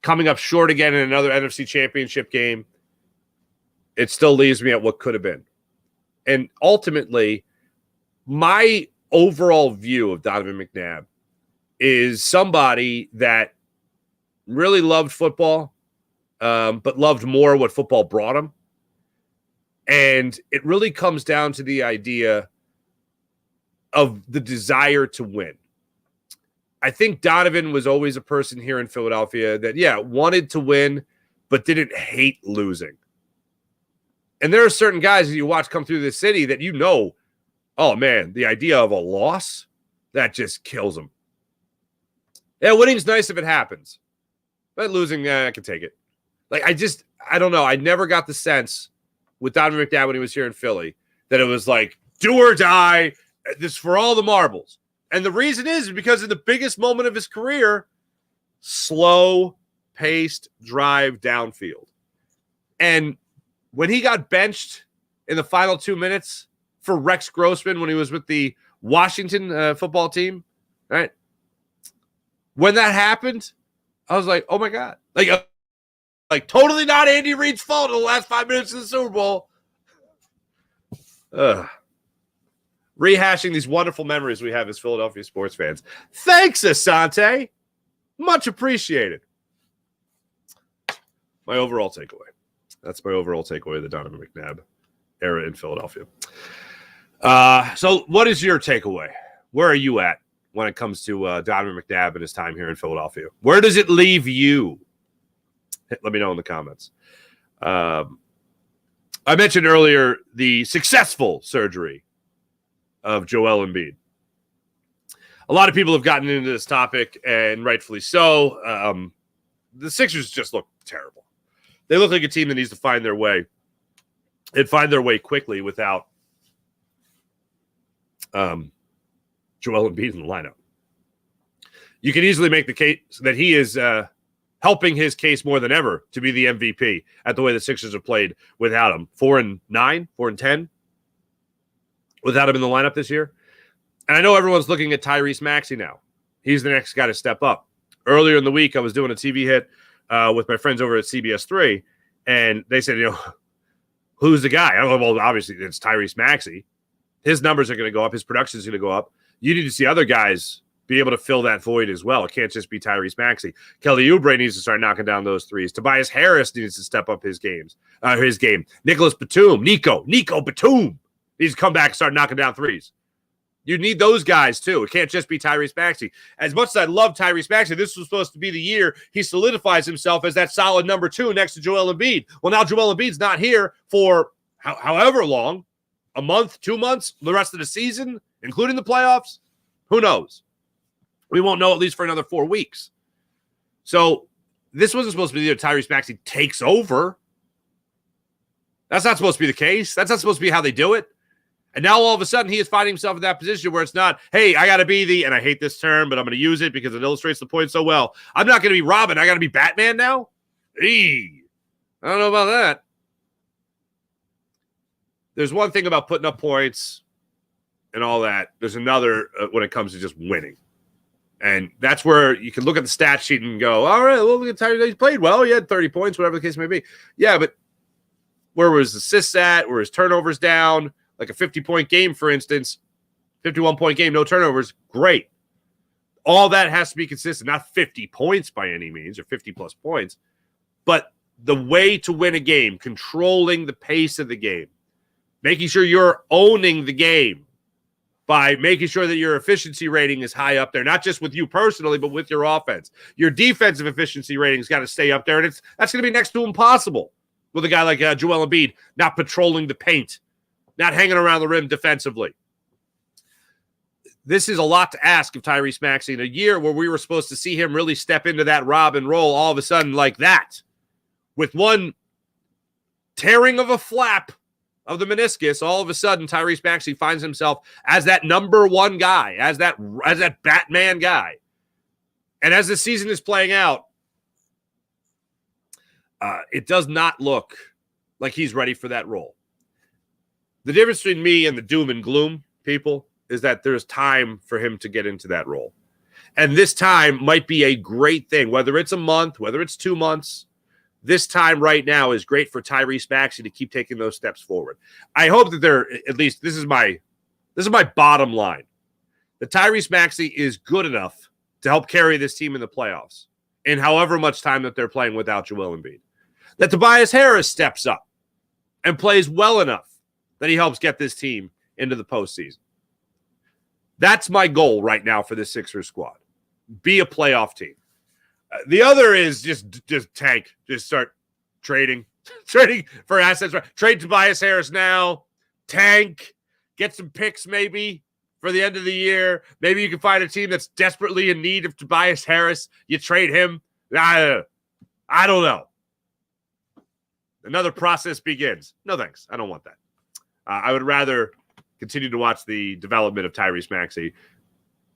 coming up short again in another NFC Championship game, it still leaves me at what could have been. And ultimately, my overall view of Donovan McNabb is somebody that really loved football, but loved more what football brought him. And it really comes down to the idea of the desire to win. I think Donovan was always a person here in Philadelphia that, wanted to win, but didn't hate losing. And there are certain guys that you watch come through this city that oh, man, the idea of a loss, that just kills them. Yeah, winning's nice if it happens. But losing, I can take it. I don't know. I never got the sense with Donovan McNabb when he was here in Philly that it was like, do or die, this for all the marbles. And the reason is because in the biggest moment of his career, slow-paced drive downfield. And when he got benched in the final 2 minutes for Rex Grossman when he was with the Washington football team, right? When that happened, I was like, oh, my God. Like totally not Andy Reid's fault in the last 5 minutes of the Super Bowl. Rehashing these wonderful memories we have as Philadelphia sports fans. Thanks, Asante. Much appreciated. My overall takeaway. That's my overall takeaway of the Donovan McNabb era in Philadelphia. So what is your takeaway? Where are you at when it comes to Donovan McNabb and his time here in Philadelphia? Where does it leave you? Let me know in the comments. I mentioned earlier the successful surgery of Joel Embiid. A lot of people have gotten into this topic, and rightfully so. The Sixers just look terrible. They look like a team that needs to find their way and find their way quickly without Joel Embiid in the lineup. You can easily make the case that he is helping his case more than ever to be the MVP at the way the Sixers have played without him. 4-9, 4-10 without him in the lineup this year. And I know everyone's looking at Tyrese Maxey now. He's the next guy to step up. Earlier in the week, I was doing a TV hit with my friends over at CBS 3, and they said, who's the guy? I don't know. Well, obviously, it's Tyrese Maxey. His numbers are going to go up. His production is going to go up. You need to see other guys be able to fill that void as well. It can't just be Tyrese Maxey. Kelly Oubre needs to start knocking down those threes. Tobias Harris needs to step up his game. Nicholas Batum, Nico Batum needs to come back and start knocking down threes. You need those guys too. It can't just be Tyrese Maxey. As much as I love Tyrese Maxey, this was supposed to be the year he solidifies himself as that solid number 2 next to Joel Embiid. Well, now Joel Embiid's not here for however long, a month, 2 months, the rest of the season, including the playoffs. Who knows? We won't know at least for another 4 weeks. So this wasn't supposed to be the year Tyrese Maxey takes over. That's not supposed to be the case. That's not supposed to be how they do it. And now all of a sudden he is finding himself in that position where it's not, hey, I got to be the, and I hate this term, but I'm going to use it because it illustrates the point so well. I'm not going to be Robin. I got to be Batman now? Eee. I don't know about that. There's one thing about putting up points and all that. There's another when it comes to just winning. And that's where you can look at the stat sheet and go, all right, well, look at Tyrese. He played well. He had 30 points, whatever the case may be. Yeah, but where was assists at? Where his turnovers down? Like a 50-point game, for instance, 51-point game, no turnovers, great. All that has to be consistent, not 50 points by any means or 50-plus points, but the way to win a game, controlling the pace of the game, making sure you're owning the game by making sure that your efficiency rating is high up there, not just with you personally, but with your offense. Your defensive efficiency rating's got to stay up there, and that's going to be next to impossible with a guy like Joel Embiid not patrolling the paint, not hanging around the rim defensively. This is a lot to ask of Tyrese Maxey in a year where we were supposed to see him really step into that Rob and roll all of a sudden like that. With one tearing of a flap of the meniscus, all of a sudden Tyrese Maxey finds himself as that number one guy, as that Batman guy. And as the season is playing out, it does not look like he's ready for that role. The difference between me and the doom and gloom people is that there's time for him to get into that role. And this time might be a great thing, whether it's a month, whether it's 2 months. This time right now is great for Tyrese Maxey to keep taking those steps forward. I hope that they're, at least this is my bottom line, that Tyrese Maxey is good enough to help carry this team in the playoffs in however much time that they're playing without Joel Embiid. That Tobias Harris steps up and plays well enough that he helps get this team into the postseason. That's my goal right now for this Sixers squad. Be a playoff team. The other is just tank. Just start trading for assets. Trade Tobias Harris now. Tank. Get some picks maybe for the end of the year. Maybe you can find a team that's desperately in need of Tobias Harris. You trade him. I don't know. Another process begins. No thanks. I don't want that. I would rather continue to watch the development of Tyrese Maxey,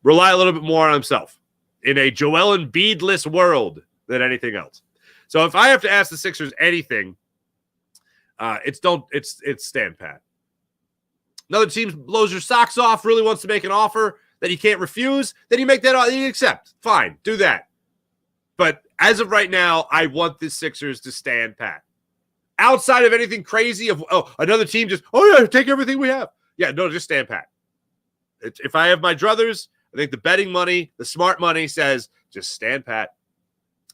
rely a little bit more on himself in a Joel Embiid-less world than anything else. So if I have to ask the Sixers anything, it's stand pat. Another team blows your socks off, really wants to make an offer that he can't refuse, then you make that offer, you accept. Fine, do that. But as of right now, I want the Sixers to stand pat. Outside of anything crazy of, another team just, take everything we have. Yeah, no, just stand pat. If I have my druthers, I think the betting money, the smart money says just stand pat.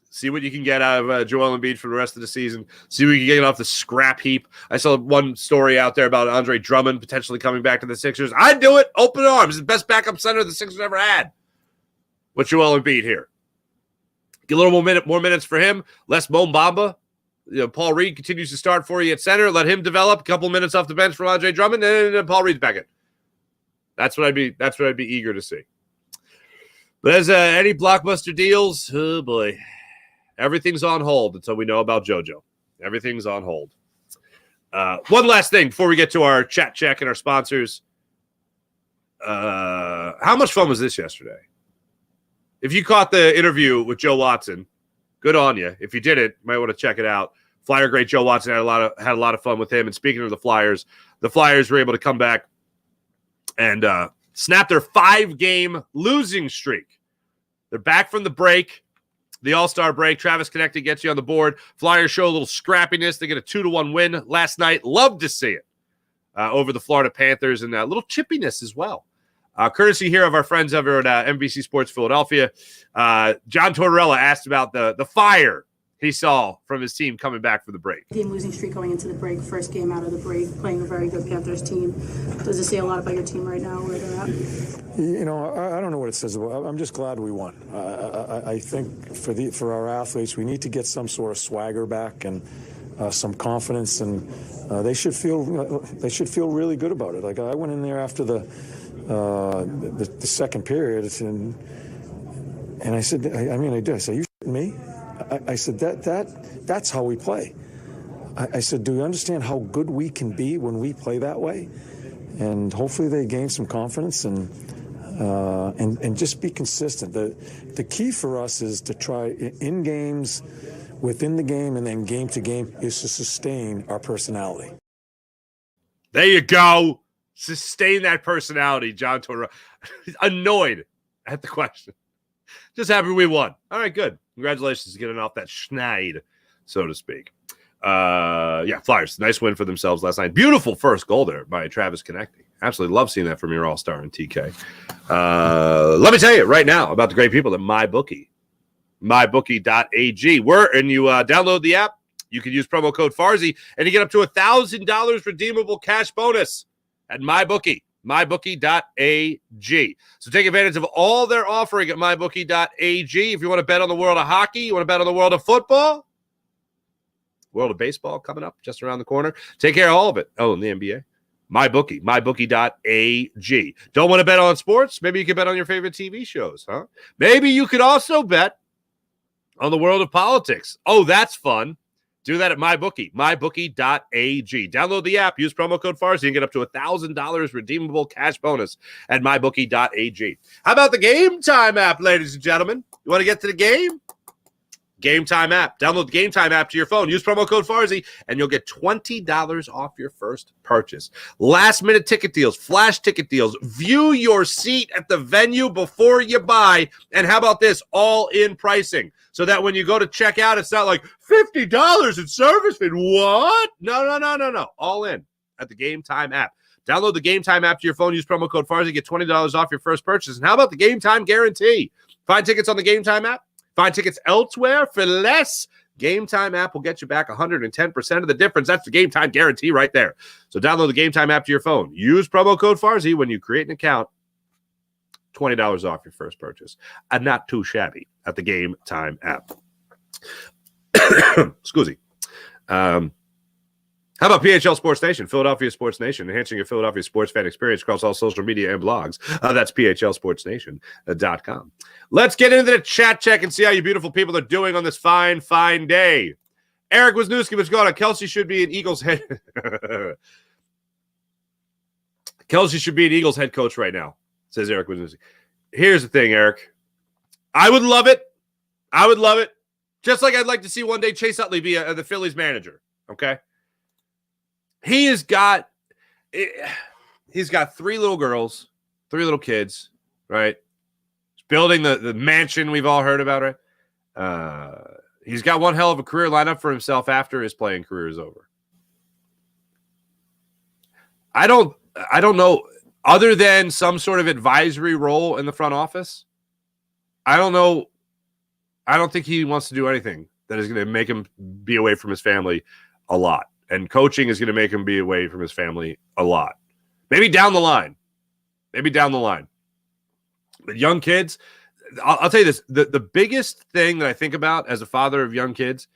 See what you can get out of Joel Embiid for the rest of the season. See what you can get off the scrap heap. I saw one story out there about Andre Drummond potentially coming back to the Sixers. I'd do it. Open arms. The best backup center the Sixers ever had. With Joel Embiid here. Get a little more minutes for him. Less Mo Bamba. Paul Reid continues to start for you at center. Let him develop. A couple minutes off the bench from Andre Drummond, and then Paul Reid's back in. That's what I'd be eager to see. But as any blockbuster deals, oh boy, everything's on hold until we know about JoJo. Everything's on hold. One last thing before we get to our chat check and our sponsors. How much fun was this yesterday? If you caught the interview with Joe Watson, good on you. If you didn't, you might want to check it out. Flyer great Joe Watson had a lot of fun with him. And speaking of the Flyers were able to come back and snap their 5-game losing streak. They're back from the break, the All-Star break. Travis Konecny gets you on the board. Flyers show a little scrappiness. They get a 2-1 win last night. Love to see it over the Florida Panthers, and a little chippiness as well. Courtesy here of our friends over at NBC Sports Philadelphia. John Tortorella asked about the fire he saw from his team coming back for the break. Game losing streak going into the break, first game out of the break, playing a very good Panthers team. Does it say a lot about your team right now, where they're at? I don't know what it says about. I'm just glad we won. I think for our athletes, we need to get some sort of swagger back and some confidence, and they should feel really good about it. Like I went in there after the second period, and I said, I did. I said, you shitting me? I said that's how we play. I said, do you understand how good we can be when we play that way? And hopefully they gain some confidence and just be consistent. The key for us is to try in games, within the game, and then game to game is to sustain our personality. There you go. Sustain that personality, John Tortorella. Annoyed at the question. Just happy we won. All right, good. Congratulations to getting off that schneid, so to speak. Flyers, nice win for themselves last night. Beautiful first goal there by Travis Konecny. Absolutely love seeing that from your all-star in TK. Let me tell you right now about the great people at MyBookie. MyBookie.ag. And you download the app, you can use promo code Farzy, and you get up to $1,000 redeemable cash bonus at MyBookie. MyBookie.ag. So take advantage of all they're offering at MyBookie.ag. If you want to bet on the world of hockey, you want to bet on the world of football, World of baseball coming up just around the corner. Take care of all of it. Oh, and the NBA. MyBookie, mybookie.ag. Don't want to bet on sports? Maybe you could bet on your favorite TV shows, huh? Maybe you could also bet on the world of politics. Oh, that's fun. Do that at MyBookie, mybookie.ag. Download the app, use promo code Farsi, and get up to $1,000 redeemable cash bonus at mybookie.ag. How about the Game Time app, ladies and gentlemen? You want to get to the game? Game Time app. Download the Game Time app to your phone. Use promo code Farsi, and you'll get $20 off your first purchase. Last-minute ticket deals, flash ticket deals. View your seat at the venue before you buy. And how about this? All-in pricing. So that when you go to check out, it's not like $50 in service fee. What? No. All in at the Game Time app. Download the Game Time app to your phone. Use promo code Farsi. Get $20 off your first purchase. And how about the Game Time guarantee? Find tickets on the Game Time app. Find tickets elsewhere for less. Game Time app will get you back 110% of the difference. That's the Game Time guarantee right there. So download the Game Time app to your phone. Use promo code Farsi when you create an account. $20 off your first purchase. And not too shabby at the Game Time app. Excuse me. How about PHL Sports Nation, Philadelphia Sports Nation, enhancing your Philadelphia sports fan experience across all social media and blogs. That's PHLSportsNation.com. Let's get into the chat check and see how you beautiful people are doing on this fine, fine day. Eric Wisniewski, what's going on? Kelce should be an Eagles head. Kelce should be an Eagles head coach right now, says Eric Wisniewski. Here's the thing, Eric. I would love it. Just like I'd like to see one day Chase Utley be the Phillies manager. Okay. He's got 3 little girls, 3 little kids, right? He's building the mansion we've all heard about, right? He's got one hell of a career lined up for himself after his playing career is over. I don't know, other than some sort of advisory role in the front office, I don't know. I don't think he wants to do anything that is going to make him be away from his family a lot. And coaching is going to make him be away from his family a lot. Maybe down the line. But young kids, I'll tell you this. The biggest thing that I think about as a father of young kids,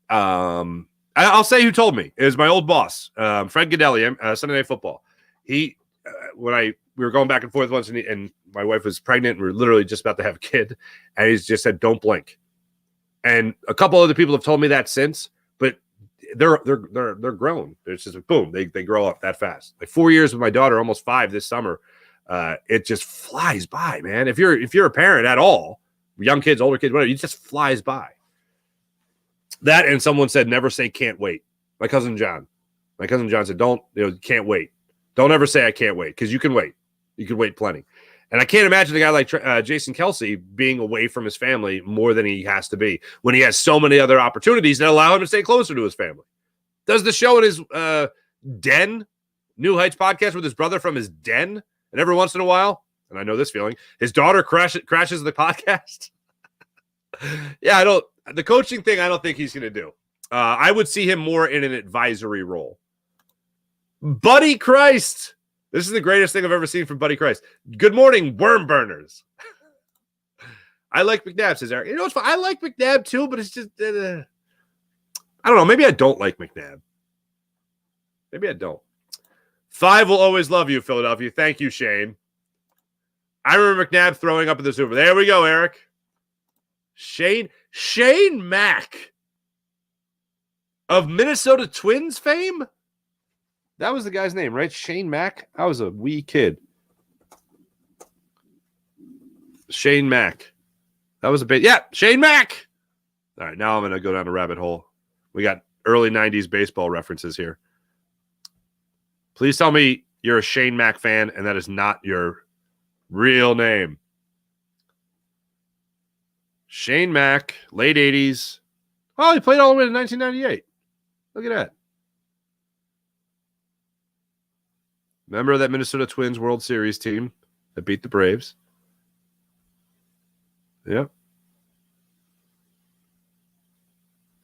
I'll say who told me, is my old boss, Fred Godelli, Sunday Night Football. We were going back and forth once, and my wife was pregnant, and we were literally just about to have a kid, and he just said, "Don't blink." And a couple other people have told me that since, but they're grown. It's just boom, they grow up that fast. Like 4 years with my daughter, almost 5 this summer. It just flies by, man. If you're a parent at all, young kids, older kids, whatever, it just flies by. That, and someone said, never say can't wait. My cousin John said, can't wait. Don't ever say I can't wait, because you can wait. You can wait plenty. And I can't imagine a guy like Jason Kelce being away from his family more than he has to be when he has so many other opportunities that allow him to stay closer to his family. Does the show in his den, New Heights podcast, with his brother from his den, and every once in a while, and I know this feeling, his daughter crashes the podcast. Yeah, the coaching thing, I don't think he's going to do. I would see him more in an advisory role. Buddy Christ. This is the greatest thing I've ever seen from Buddy Christ. Good morning, worm burners. I like McNabb, says Eric. You know what's fun? I like McNabb too, but it's just, I don't know. Maybe I don't like McNabb. Maybe I don't. 5 will always love you, Philadelphia. Thank you, Shane. I remember McNabb throwing up at the Super. There we go, Eric. Shane Mack of Minnesota Twins fame. That was the guy's name, right? Shane Mack. I was a wee kid. Shane Mack. That was a bit. Yeah, Shane Mack. All right, now I'm going to go down a rabbit hole. We got early 90s baseball references here. Please tell me you're a Shane Mack fan and that is not your real name. Shane Mack, late 80s. Oh, he played all the way to 1998. Look at that. Member of that Minnesota Twins World Series team that beat the Braves. Yep.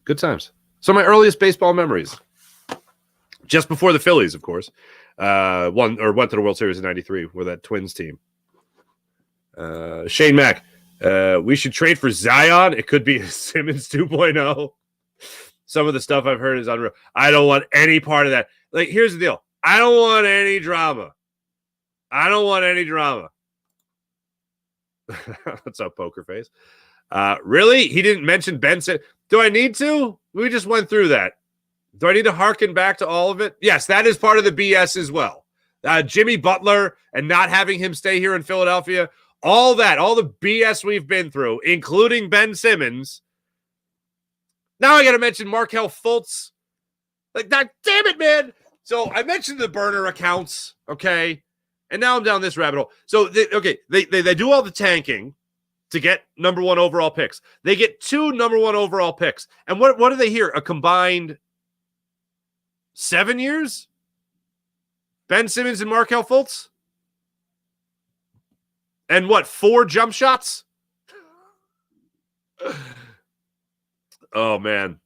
Good times. Some of my earliest baseball memories. Just before the Phillies, of course. Went to the World Series in 93 with that Twins team. Shane Mack. We should trade for Zion. It could be a Simmons 2.0. Some of the stuff I've heard is unreal. I don't want any part of that. Like, here's the deal. I don't want any drama. What's up, poker face? Really? He didn't mention Ben Simmons. Do I need to? We just went through that. Do I need to hearken back to all of it? Yes, that is part of the BS as well. Jimmy Butler and not having him stay here in Philadelphia. All that, all the BS we've been through, including Ben Simmons. Now I got to mention Markelle Fultz. Like, that, damn it, man. So I mentioned the burner accounts, okay? And now I'm down this rabbit hole. So, they do all the tanking to get number 1 overall picks. They get 2 number 1 overall picks. And what do they hear? A combined 7 years? Ben Simmons and Markelle Fultz? And what, 4 jump shots? Oh, man.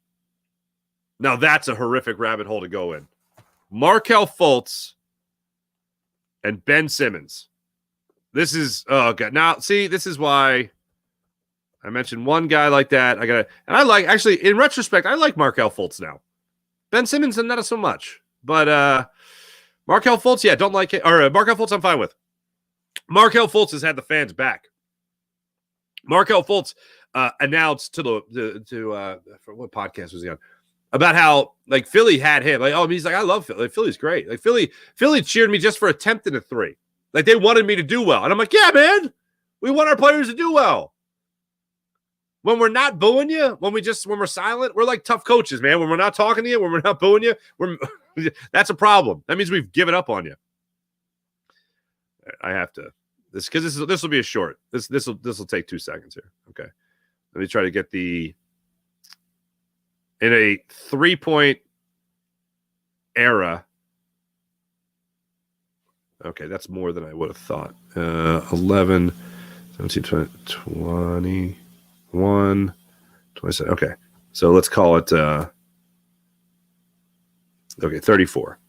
Now that's a horrific rabbit hole to go in. Markelle Fultz and Ben Simmons. This is, oh, God. Now, see, this is why I mentioned one guy like that. Actually, in retrospect, I like Markelle Fultz now. Ben Simmons, not so much. But Markelle Fultz, yeah, don't like it. Or Markelle Fultz, I'm fine with. Markelle Fultz has had the fans back. Markelle Fultz announced for what podcast was he on? About how, like, Philly had him. Like, oh, he's like, I love Philly. Like, Philly's great. Like, Philly cheered me just for attempting a 3. Like, they wanted me to do well. And I'm like, yeah, man, we want our players to do well. When we're not booing you, when we're silent, we're like tough coaches, man. When we're not talking to you, when we're not booing you, that's a problem. That means we've given up on you. I have to, this will be a short. This will take 2 seconds here. Okay. Let me try to get in a 3-point era. Okay, that's more than I would have thought. 11, 17, 20, 21, 27. Okay, so let's call it, 34.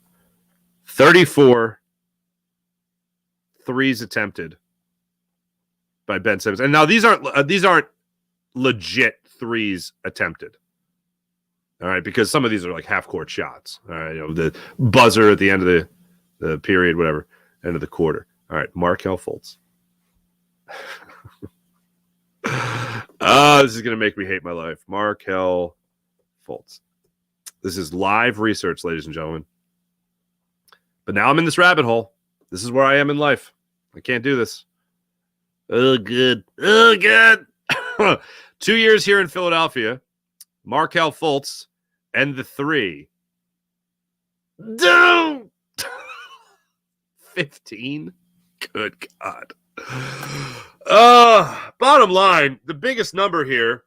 34 threes attempted by Ben Simmons. And now these aren't legit threes attempted. All right, because some of these are like half-court shots. All right, the buzzer at the end of the period, whatever, end of the quarter. All right, Markelle Fultz. This is going to make me hate my life. Markelle Fultz. This is live research, ladies and gentlemen. But now I'm in this rabbit hole. This is where I am in life. I can't do this. Oh, good. 2 years here in Philadelphia. Markelle Fultz and the 3. Dude! 15? Good God. Bottom line, the biggest number here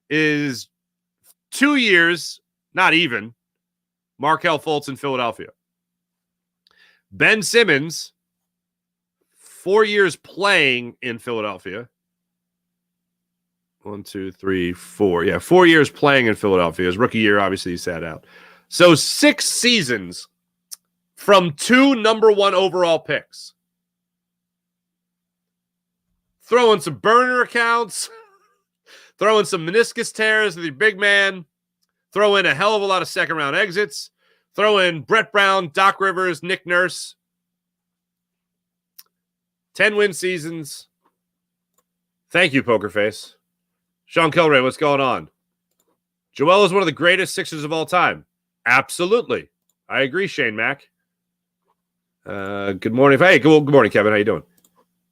is 2 years, not even, Markelle Fultz in Philadelphia. Ben Simmons, 4 years playing in Philadelphia. 1, 2, 3, 4. Yeah, 4 years playing in Philadelphia. His rookie year, obviously, he sat out. So 6 seasons from 2 number 1 overall picks. Throw in some burner accounts. Throw in some meniscus tears with your big man. Throw in a hell of a lot of second-round exits. Throw in Brett Brown, Doc Rivers, Nick Nurse. 10 win seasons. Thank you, Poker Face. Sean Kilray, what's going on? Joel is one of the greatest Sixers of all time. Absolutely. I agree, Shane Mack. Good morning. Hey, good morning, Kevin. How you doing?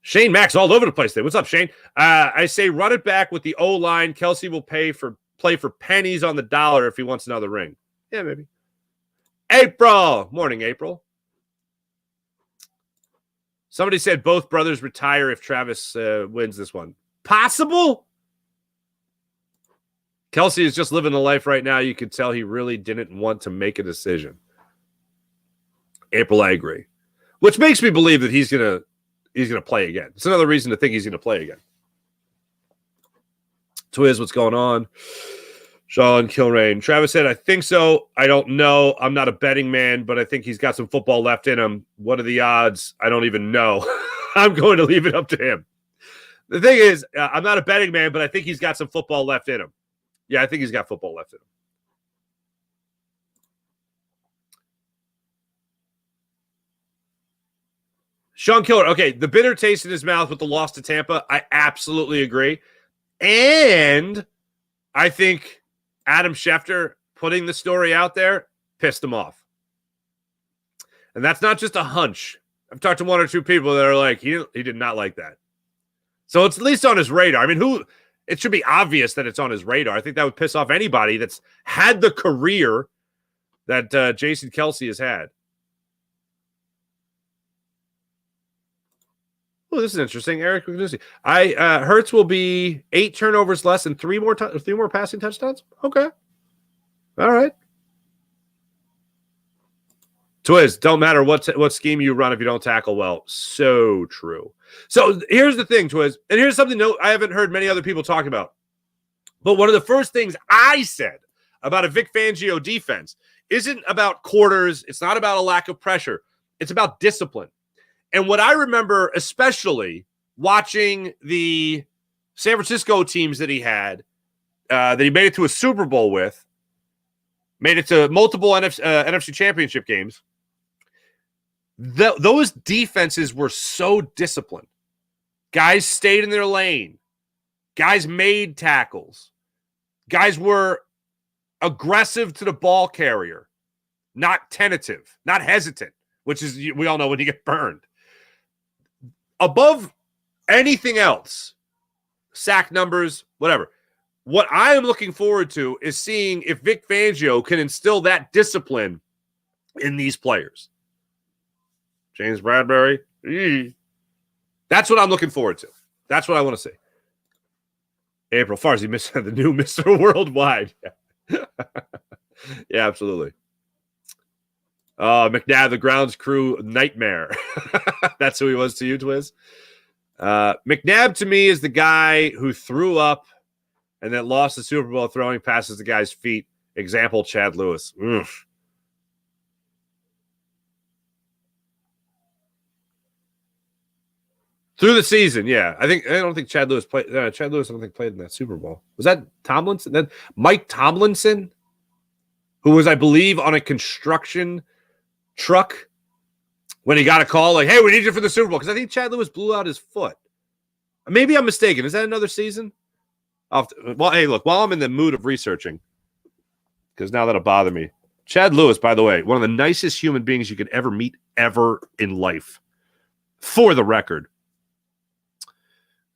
Shane Mack's all over the place today. What's up, Shane? I say run it back with the O-line. Kelce will play for pennies on the dollar if he wants another ring. Yeah, maybe. April. Morning, April. Somebody said both brothers retire if Travis wins this one. Possible? Kelce is just living the life right now. You could tell he really didn't want to make a decision. April, I agree. Which makes me believe that he's gonna play again. It's another reason to think he's gonna play again. Twiz, what's going on? Sean Kilrain. Travis said, I think so. I don't know. I'm not a betting man, but I think he's got some football left in him. What are the odds? I don't even know. I'm going to leave it up to him. The thing is, I'm not a betting man, but I think he's got some football left in him. Yeah, I think he's got football left in him. Sean Killer, okay, the bitter taste in his mouth with the loss to Tampa, I absolutely agree. And I think Adam Schefter putting the story out there pissed him off. And that's not just a hunch. I've talked to one or two people that are like, he did not like that. So it's at least on his radar. I mean, it should be obvious that it's on his radar. I think that would piss off anybody that's had the career that Jason Kelce has had. Oh, this is interesting. Eric, Hurts will be 8 turnovers less and 3 more passing touchdowns. Okay, all right. Twiz, don't matter what scheme you run if you don't tackle well. So true. So here's the thing, Twiz, and here's something I haven't heard many other people talk about. But one of the first things I said about a Vic Fangio defense isn't about quarters. It's not about a lack of pressure. It's about discipline. And what I remember, especially watching the San Francisco teams that he had, that he made it to a Super Bowl with, made it to multiple NFC championship games, those defenses were so disciplined. Guys stayed in their lane. Guys made tackles. Guys were aggressive to the ball carrier, not tentative, not hesitant, which is, we all know when you get burned. Above anything else, sack numbers, whatever, what I am looking forward to is seeing if Vic Fangio can instill that discipline in these players. James Bradbury. That's what I'm looking forward to. That's what I want to see. April Farsi, the new Mr. Worldwide. Yeah, absolutely. McNabb, the grounds crew nightmare. That's who he was to you, Twiz. McNabb, to me, is the guy who threw up and then lost the Super Bowl throwing passes the guy's feet. Example, Chad Lewis. Oof. Through the season, yeah. I don't think Chad Lewis played. Chad Lewis, I don't think, played in that Super Bowl. Was that Tomlinson? Then Mike Tomlinson, who was, I believe, on a construction truck when he got a call like, "Hey, we need you for the Super Bowl." Because I think Chad Lewis blew out his foot. Maybe I'm mistaken. Is that another season? Well, hey, look. While I'm in the mood of researching, because now that'll bother me. Chad Lewis, by the way, one of the nicest human beings you could ever meet ever in life. For the record.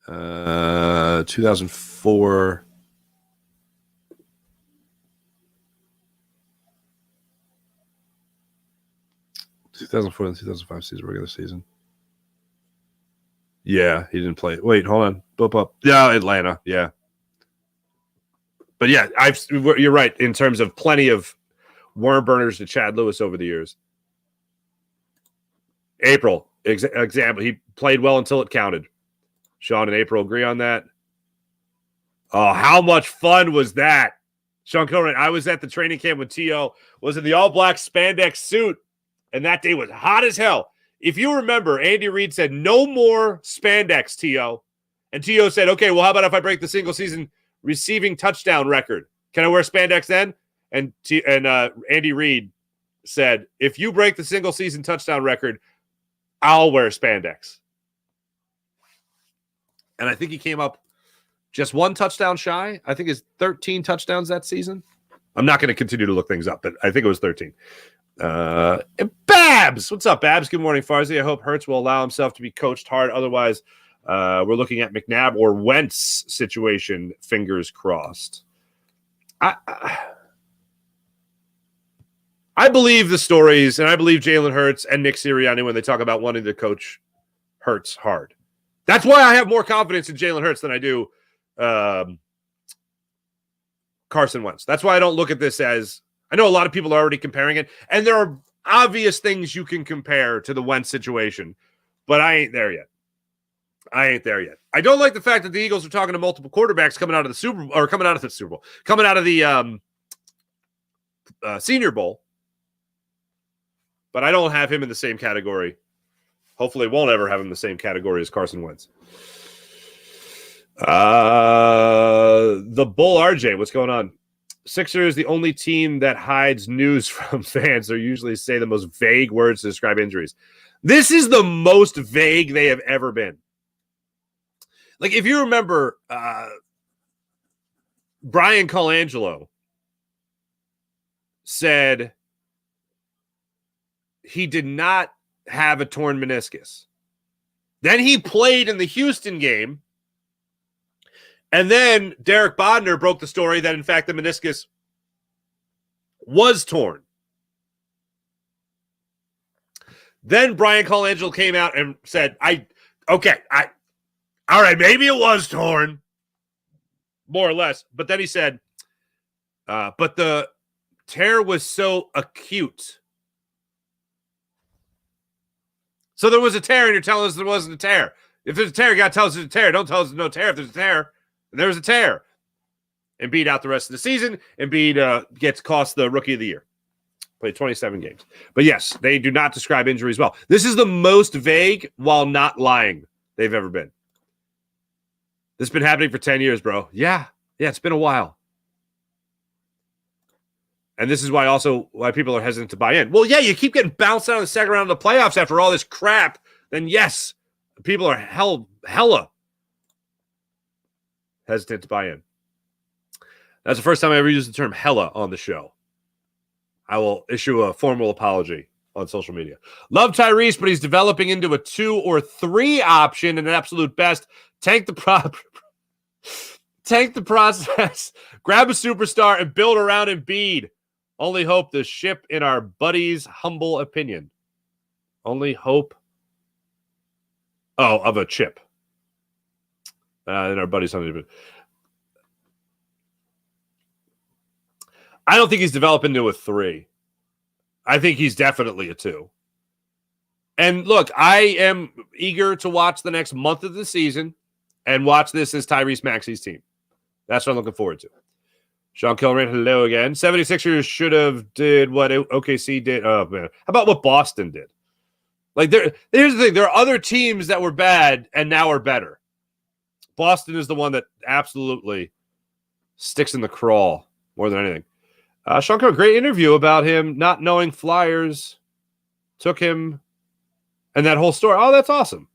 2004. And 2005 season, regular season. Yeah, he didn't play. Wait, hold on. Boop up. Yeah, Atlanta. Yeah. But yeah, you're right in terms of plenty of worm burners to Chad Lewis over the years. April, example. He played well until it counted. Sean and April agree on that. Oh, how much fun was that? Sean Kilran, I was at the training camp when T.O. was in the all-black spandex suit, and that day was hot as hell. If you remember, Andy Reid said, no more spandex, T.O. And T.O. said, okay, well, how about if I break the single-season receiving touchdown record? Can I wear spandex then? And Andy Reid said, if you break the single-season touchdown record, I'll wear spandex. And I think he came up just one touchdown shy. I think it's 13 touchdowns that season. I'm not going to continue to look things up, but I think it was 13. And Babs, what's up, Babs? Good morning, Farzi. I hope Hurts will allow himself to be coached hard. Otherwise, we're looking at McNabb or Wentz situation. Fingers crossed. I believe the stories, and I believe Jalen Hurts and Nick Sirianni when they talk about wanting to coach Hurts hard. That's why I have more confidence in Jalen Hurts than I do Carson Wentz. That's why I don't look at this as – I know a lot of people are already comparing it, and there are obvious things you can compare to the Wentz situation, but I ain't there yet. I don't like the fact that the Eagles are talking to multiple quarterbacks coming out of the Super Bowl, or coming out of the Senior Bowl, but I don't have him in the same category. Hopefully won't ever have him in the same category as Carson Wentz. The Bull RJ, what's going on? Sixers, the only team that hides news from fans. They usually say the most vague words to describe injuries. This is the most vague they have ever been. Like, if you remember, Brian Colangelo said he did not have a torn meniscus. Then he played in the Houston game. And then Derek Bodner broke the story that, in fact, the meniscus was torn. Then Brian Colangelo came out and said, all right, maybe it was torn, more or less. But then he said, but the tear was so acute. So there was a tear, and you're telling us there wasn't a tear. If there's a tear, you got to tell us there's a tear. Don't tell us there's no tear. If there's a tear, there was a tear. Embiid out the rest of the season. Embiid cost the Rookie of the Year. Played 27 games. But yes, they do not describe injuries well. This is the most vague while not lying they've ever been. This has been happening for 10 years, bro. Yeah, it's been a while. And this is why people are hesitant to buy in. Well, yeah, you keep getting bounced out of the second round of the playoffs after all this crap. Then yes, people are hella hesitant to buy in. That's the first time I ever used the term hella on the show. I will issue a formal apology on social media. Love Tyrese, but he's developing into a 2 or 3 option and an absolute best. Tank the process, grab a superstar, and build around Embiid. Only hope the ship, in our buddy's humble opinion. Only hope. Of a chip. In our buddy's humble opinion. I don't think he's developing into a 3. I think he's definitely a 2. And look, I am eager to watch the next month of the season and watch this as Tyrese Maxey's team. That's what I'm looking forward to. Sean Kilrain, hello again. 76ers should have did what OKC did. Oh, man. How about what Boston did? Like, here's the thing. There are other teams that were bad and now are better. Boston is the one that absolutely sticks in the crawl more than anything. Sean Kilrain, great interview about him not knowing Flyers took him and that whole story. Oh, that's awesome.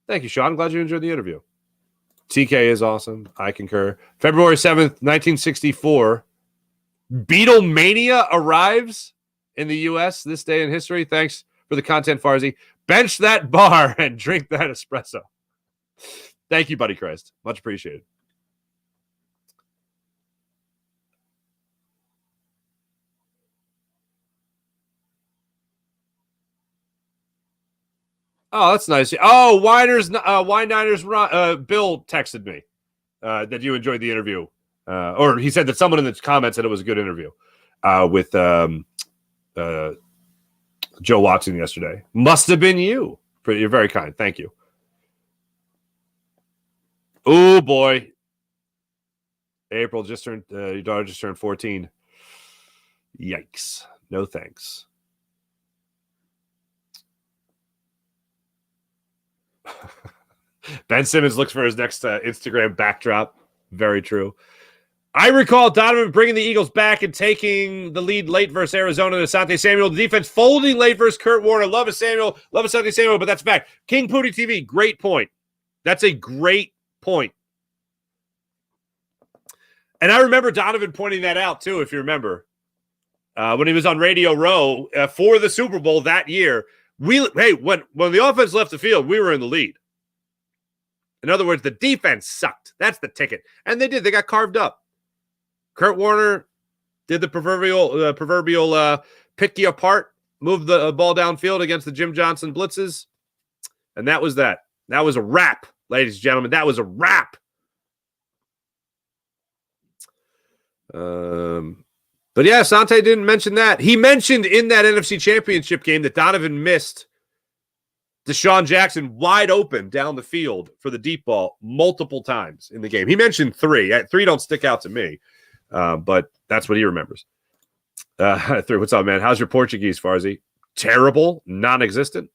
Thank you, Sean. Glad you enjoyed the interview. TK is awesome. I concur. February 7th, 1964. Beatlemania arrives in the U.S. this day in history. Thanks for the content, Farzi. Bench that bar and drink that espresso. Thank you, Buddy Christ. Much appreciated. Oh, that's nice. Oh, Wine Niners. Bill texted me that you enjoyed the interview, or he said that someone in the comments said it was a good interview with Joe Watson yesterday. Must have been you. You're very kind. Thank you. Oh boy, April just turned. Your daughter just turned 14. Yikes! No thanks. Ben Simmons looks for his next Instagram backdrop. Very true. I recall Donovan bringing the Eagles back and taking the lead late versus Arizona and Asante Samuel. The defense folding late versus Kurt Warner. Love Asante Samuel, but that's back. King Pooty TV, great point. That's a great point. And I remember Donovan pointing that out, too, if you remember. When he was on Radio Row for the Super Bowl that year. When the offense left the field, we were in the lead. In other words, the defense sucked. That's the ticket. And they did. They got carved up. Kurt Warner did the proverbial pick you apart, moved the ball downfield against the Jim Johnson blitzes. And that was that. That was a wrap, ladies and gentlemen. That was a wrap. But yeah, Asante didn't mention that. He mentioned in that NFC Championship game that Donovan missed Deshaun Jackson wide open down the field for the deep ball multiple times in the game. He mentioned 3. 3 don't stick out to me, but that's what he remembers. 3, what's up, man? How's your Portuguese, Farzi? Terrible, non-existent.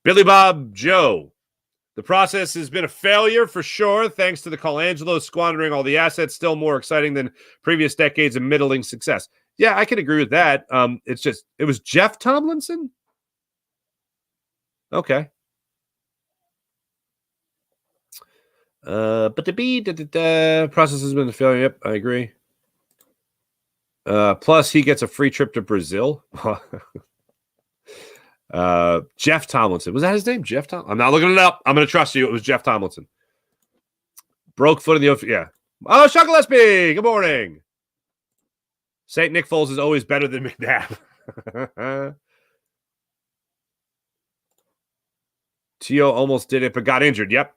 Billy Bob Joe. The process has been a failure for sure, thanks to the Colangelo squandering all the assets, still more exciting than previous decades of middling success. Yeah, I can agree with that. It was Jeff Tomlinson Okay. But the process has been a failure. Yep, I agree. Plus, he gets a free trip to Brazil. Jeff Tomlinson. Was that his name? Jeff Tomlinson? I'm not looking it up. I'm going to trust you. It was Jeff Tomlinson. Broke foot in the... Yeah. Oh, Sean Gillespie. Good morning. St. Nick Foles is always better than McNabb. Tio almost did it, but got injured. Yep.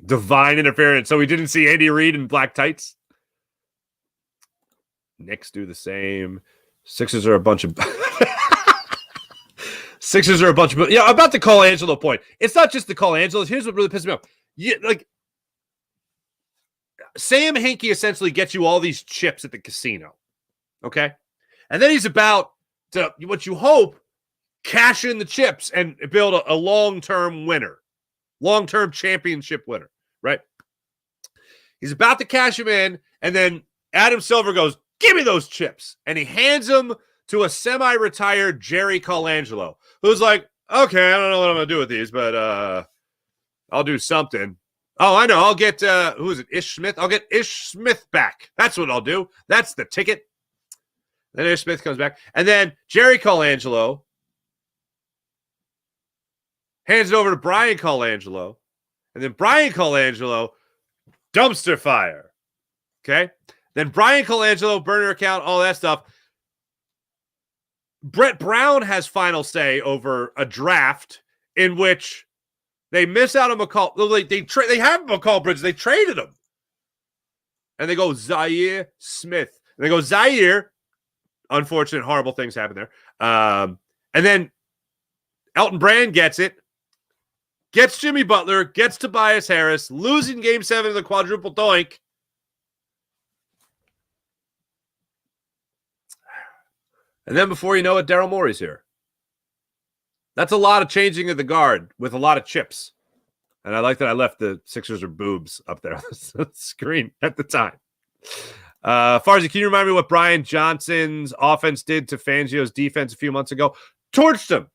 Divine interference. So we didn't see Andy Reid in black tights. Knicks do the same. Sixers are a bunch of... Yeah, about the Colangelo point. It's not just the Colangelo. Here's what really pisses me off. Sam Hinkie essentially gets you all these chips at the casino. Okay? And then he's about to, what you hope, cash in the chips and build a long-term winner. Long-term championship winner. Right? He's about to cash him in, and then Adam Silver goes, give me those chips. And he hands them to a semi-retired Jerry Colangelo, who's like, okay, I don't know what I'm going to do with these, but I'll do something. Oh, I know. I'll get, who is it, Ish Smith? I'll get Ish Smith back. That's what I'll do. That's the ticket. Then Ish Smith comes back. And then Jerry Colangelo hands it over to Brian Colangelo. And then Brian Colangelo, dumpster fire. Okay? Then Brian Colangelo, burner account, all that stuff. Brett Brown has final say over a draft in which they miss out on McCall. They have McCall Bridges. They traded him. And they go Zaire Smith. And they go Zaire. Unfortunate, horrible things happen there. And then Elton Brand gets it. Gets Jimmy Butler. Gets Tobias Harris. Losing Game 7 of the quadruple doink. And then before you know it, Daryl Morey's here. That's a lot of changing of the guard with a lot of chips. And I like that I left the Sixers or boobs up there on the screen at the time. Farzi, can you remind me what Brian Johnson's offense did to Fangio's defense a few months ago? Torched him.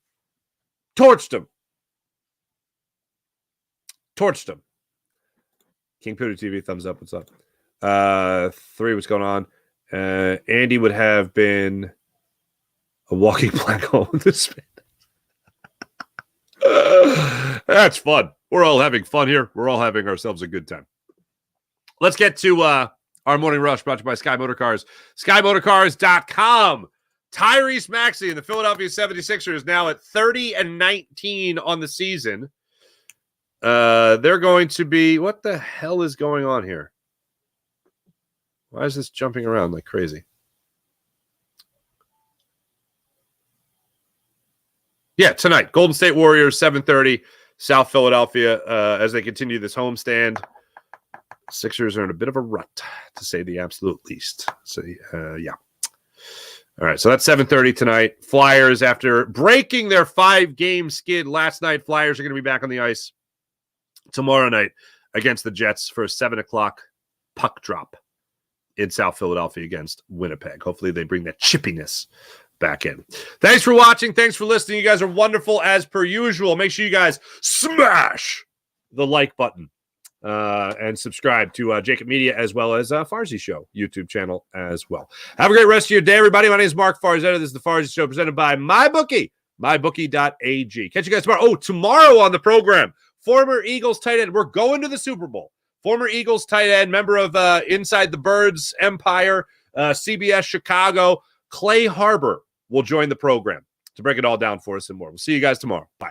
King Pewter TV, thumbs up. What's up? 3, what's going on? Andy would have been a walking black hole in this. That's fun. We're all having fun here. We're all having ourselves a good time. Let's get to our morning rush brought to you by Sky Motorcars. SkyMotorcars.com. Tyrese Maxey and the Philadelphia 76ers now at 30-19 on the season. They're going to be... What the hell is going on here? Why is this jumping around like crazy? Yeah, tonight, Golden State Warriors, 7:30, South Philadelphia, as they continue this homestand. Sixers are in a bit of a rut, to say the absolute least. So, yeah. All right, so that's 7:30 tonight. Flyers, after breaking their 5-game skid last night, Flyers are going to be back on the ice tomorrow night against the Jets for a 7 o'clock puck drop in South Philadelphia against Winnipeg. Hopefully they bring that chippiness back in. Thanks for watching. Thanks for listening. You guys are wonderful as per usual. Make sure you guys smash the like button and subscribe to Jacob Media as well as Farzi Show YouTube channel as well. Have a great rest of your day, everybody. My name is Mark Farzetta. This is the Farzi Show presented by MyBookie, mybookie.ag. Catch you guys tomorrow. Oh, tomorrow on the program, former Eagles tight end. We're going to the Super Bowl. Former Eagles tight end, member of Inside the Birds Empire, CBS Chicago, Clay Harbor will join the program to break it all down for us and more. We'll see you guys tomorrow. Bye.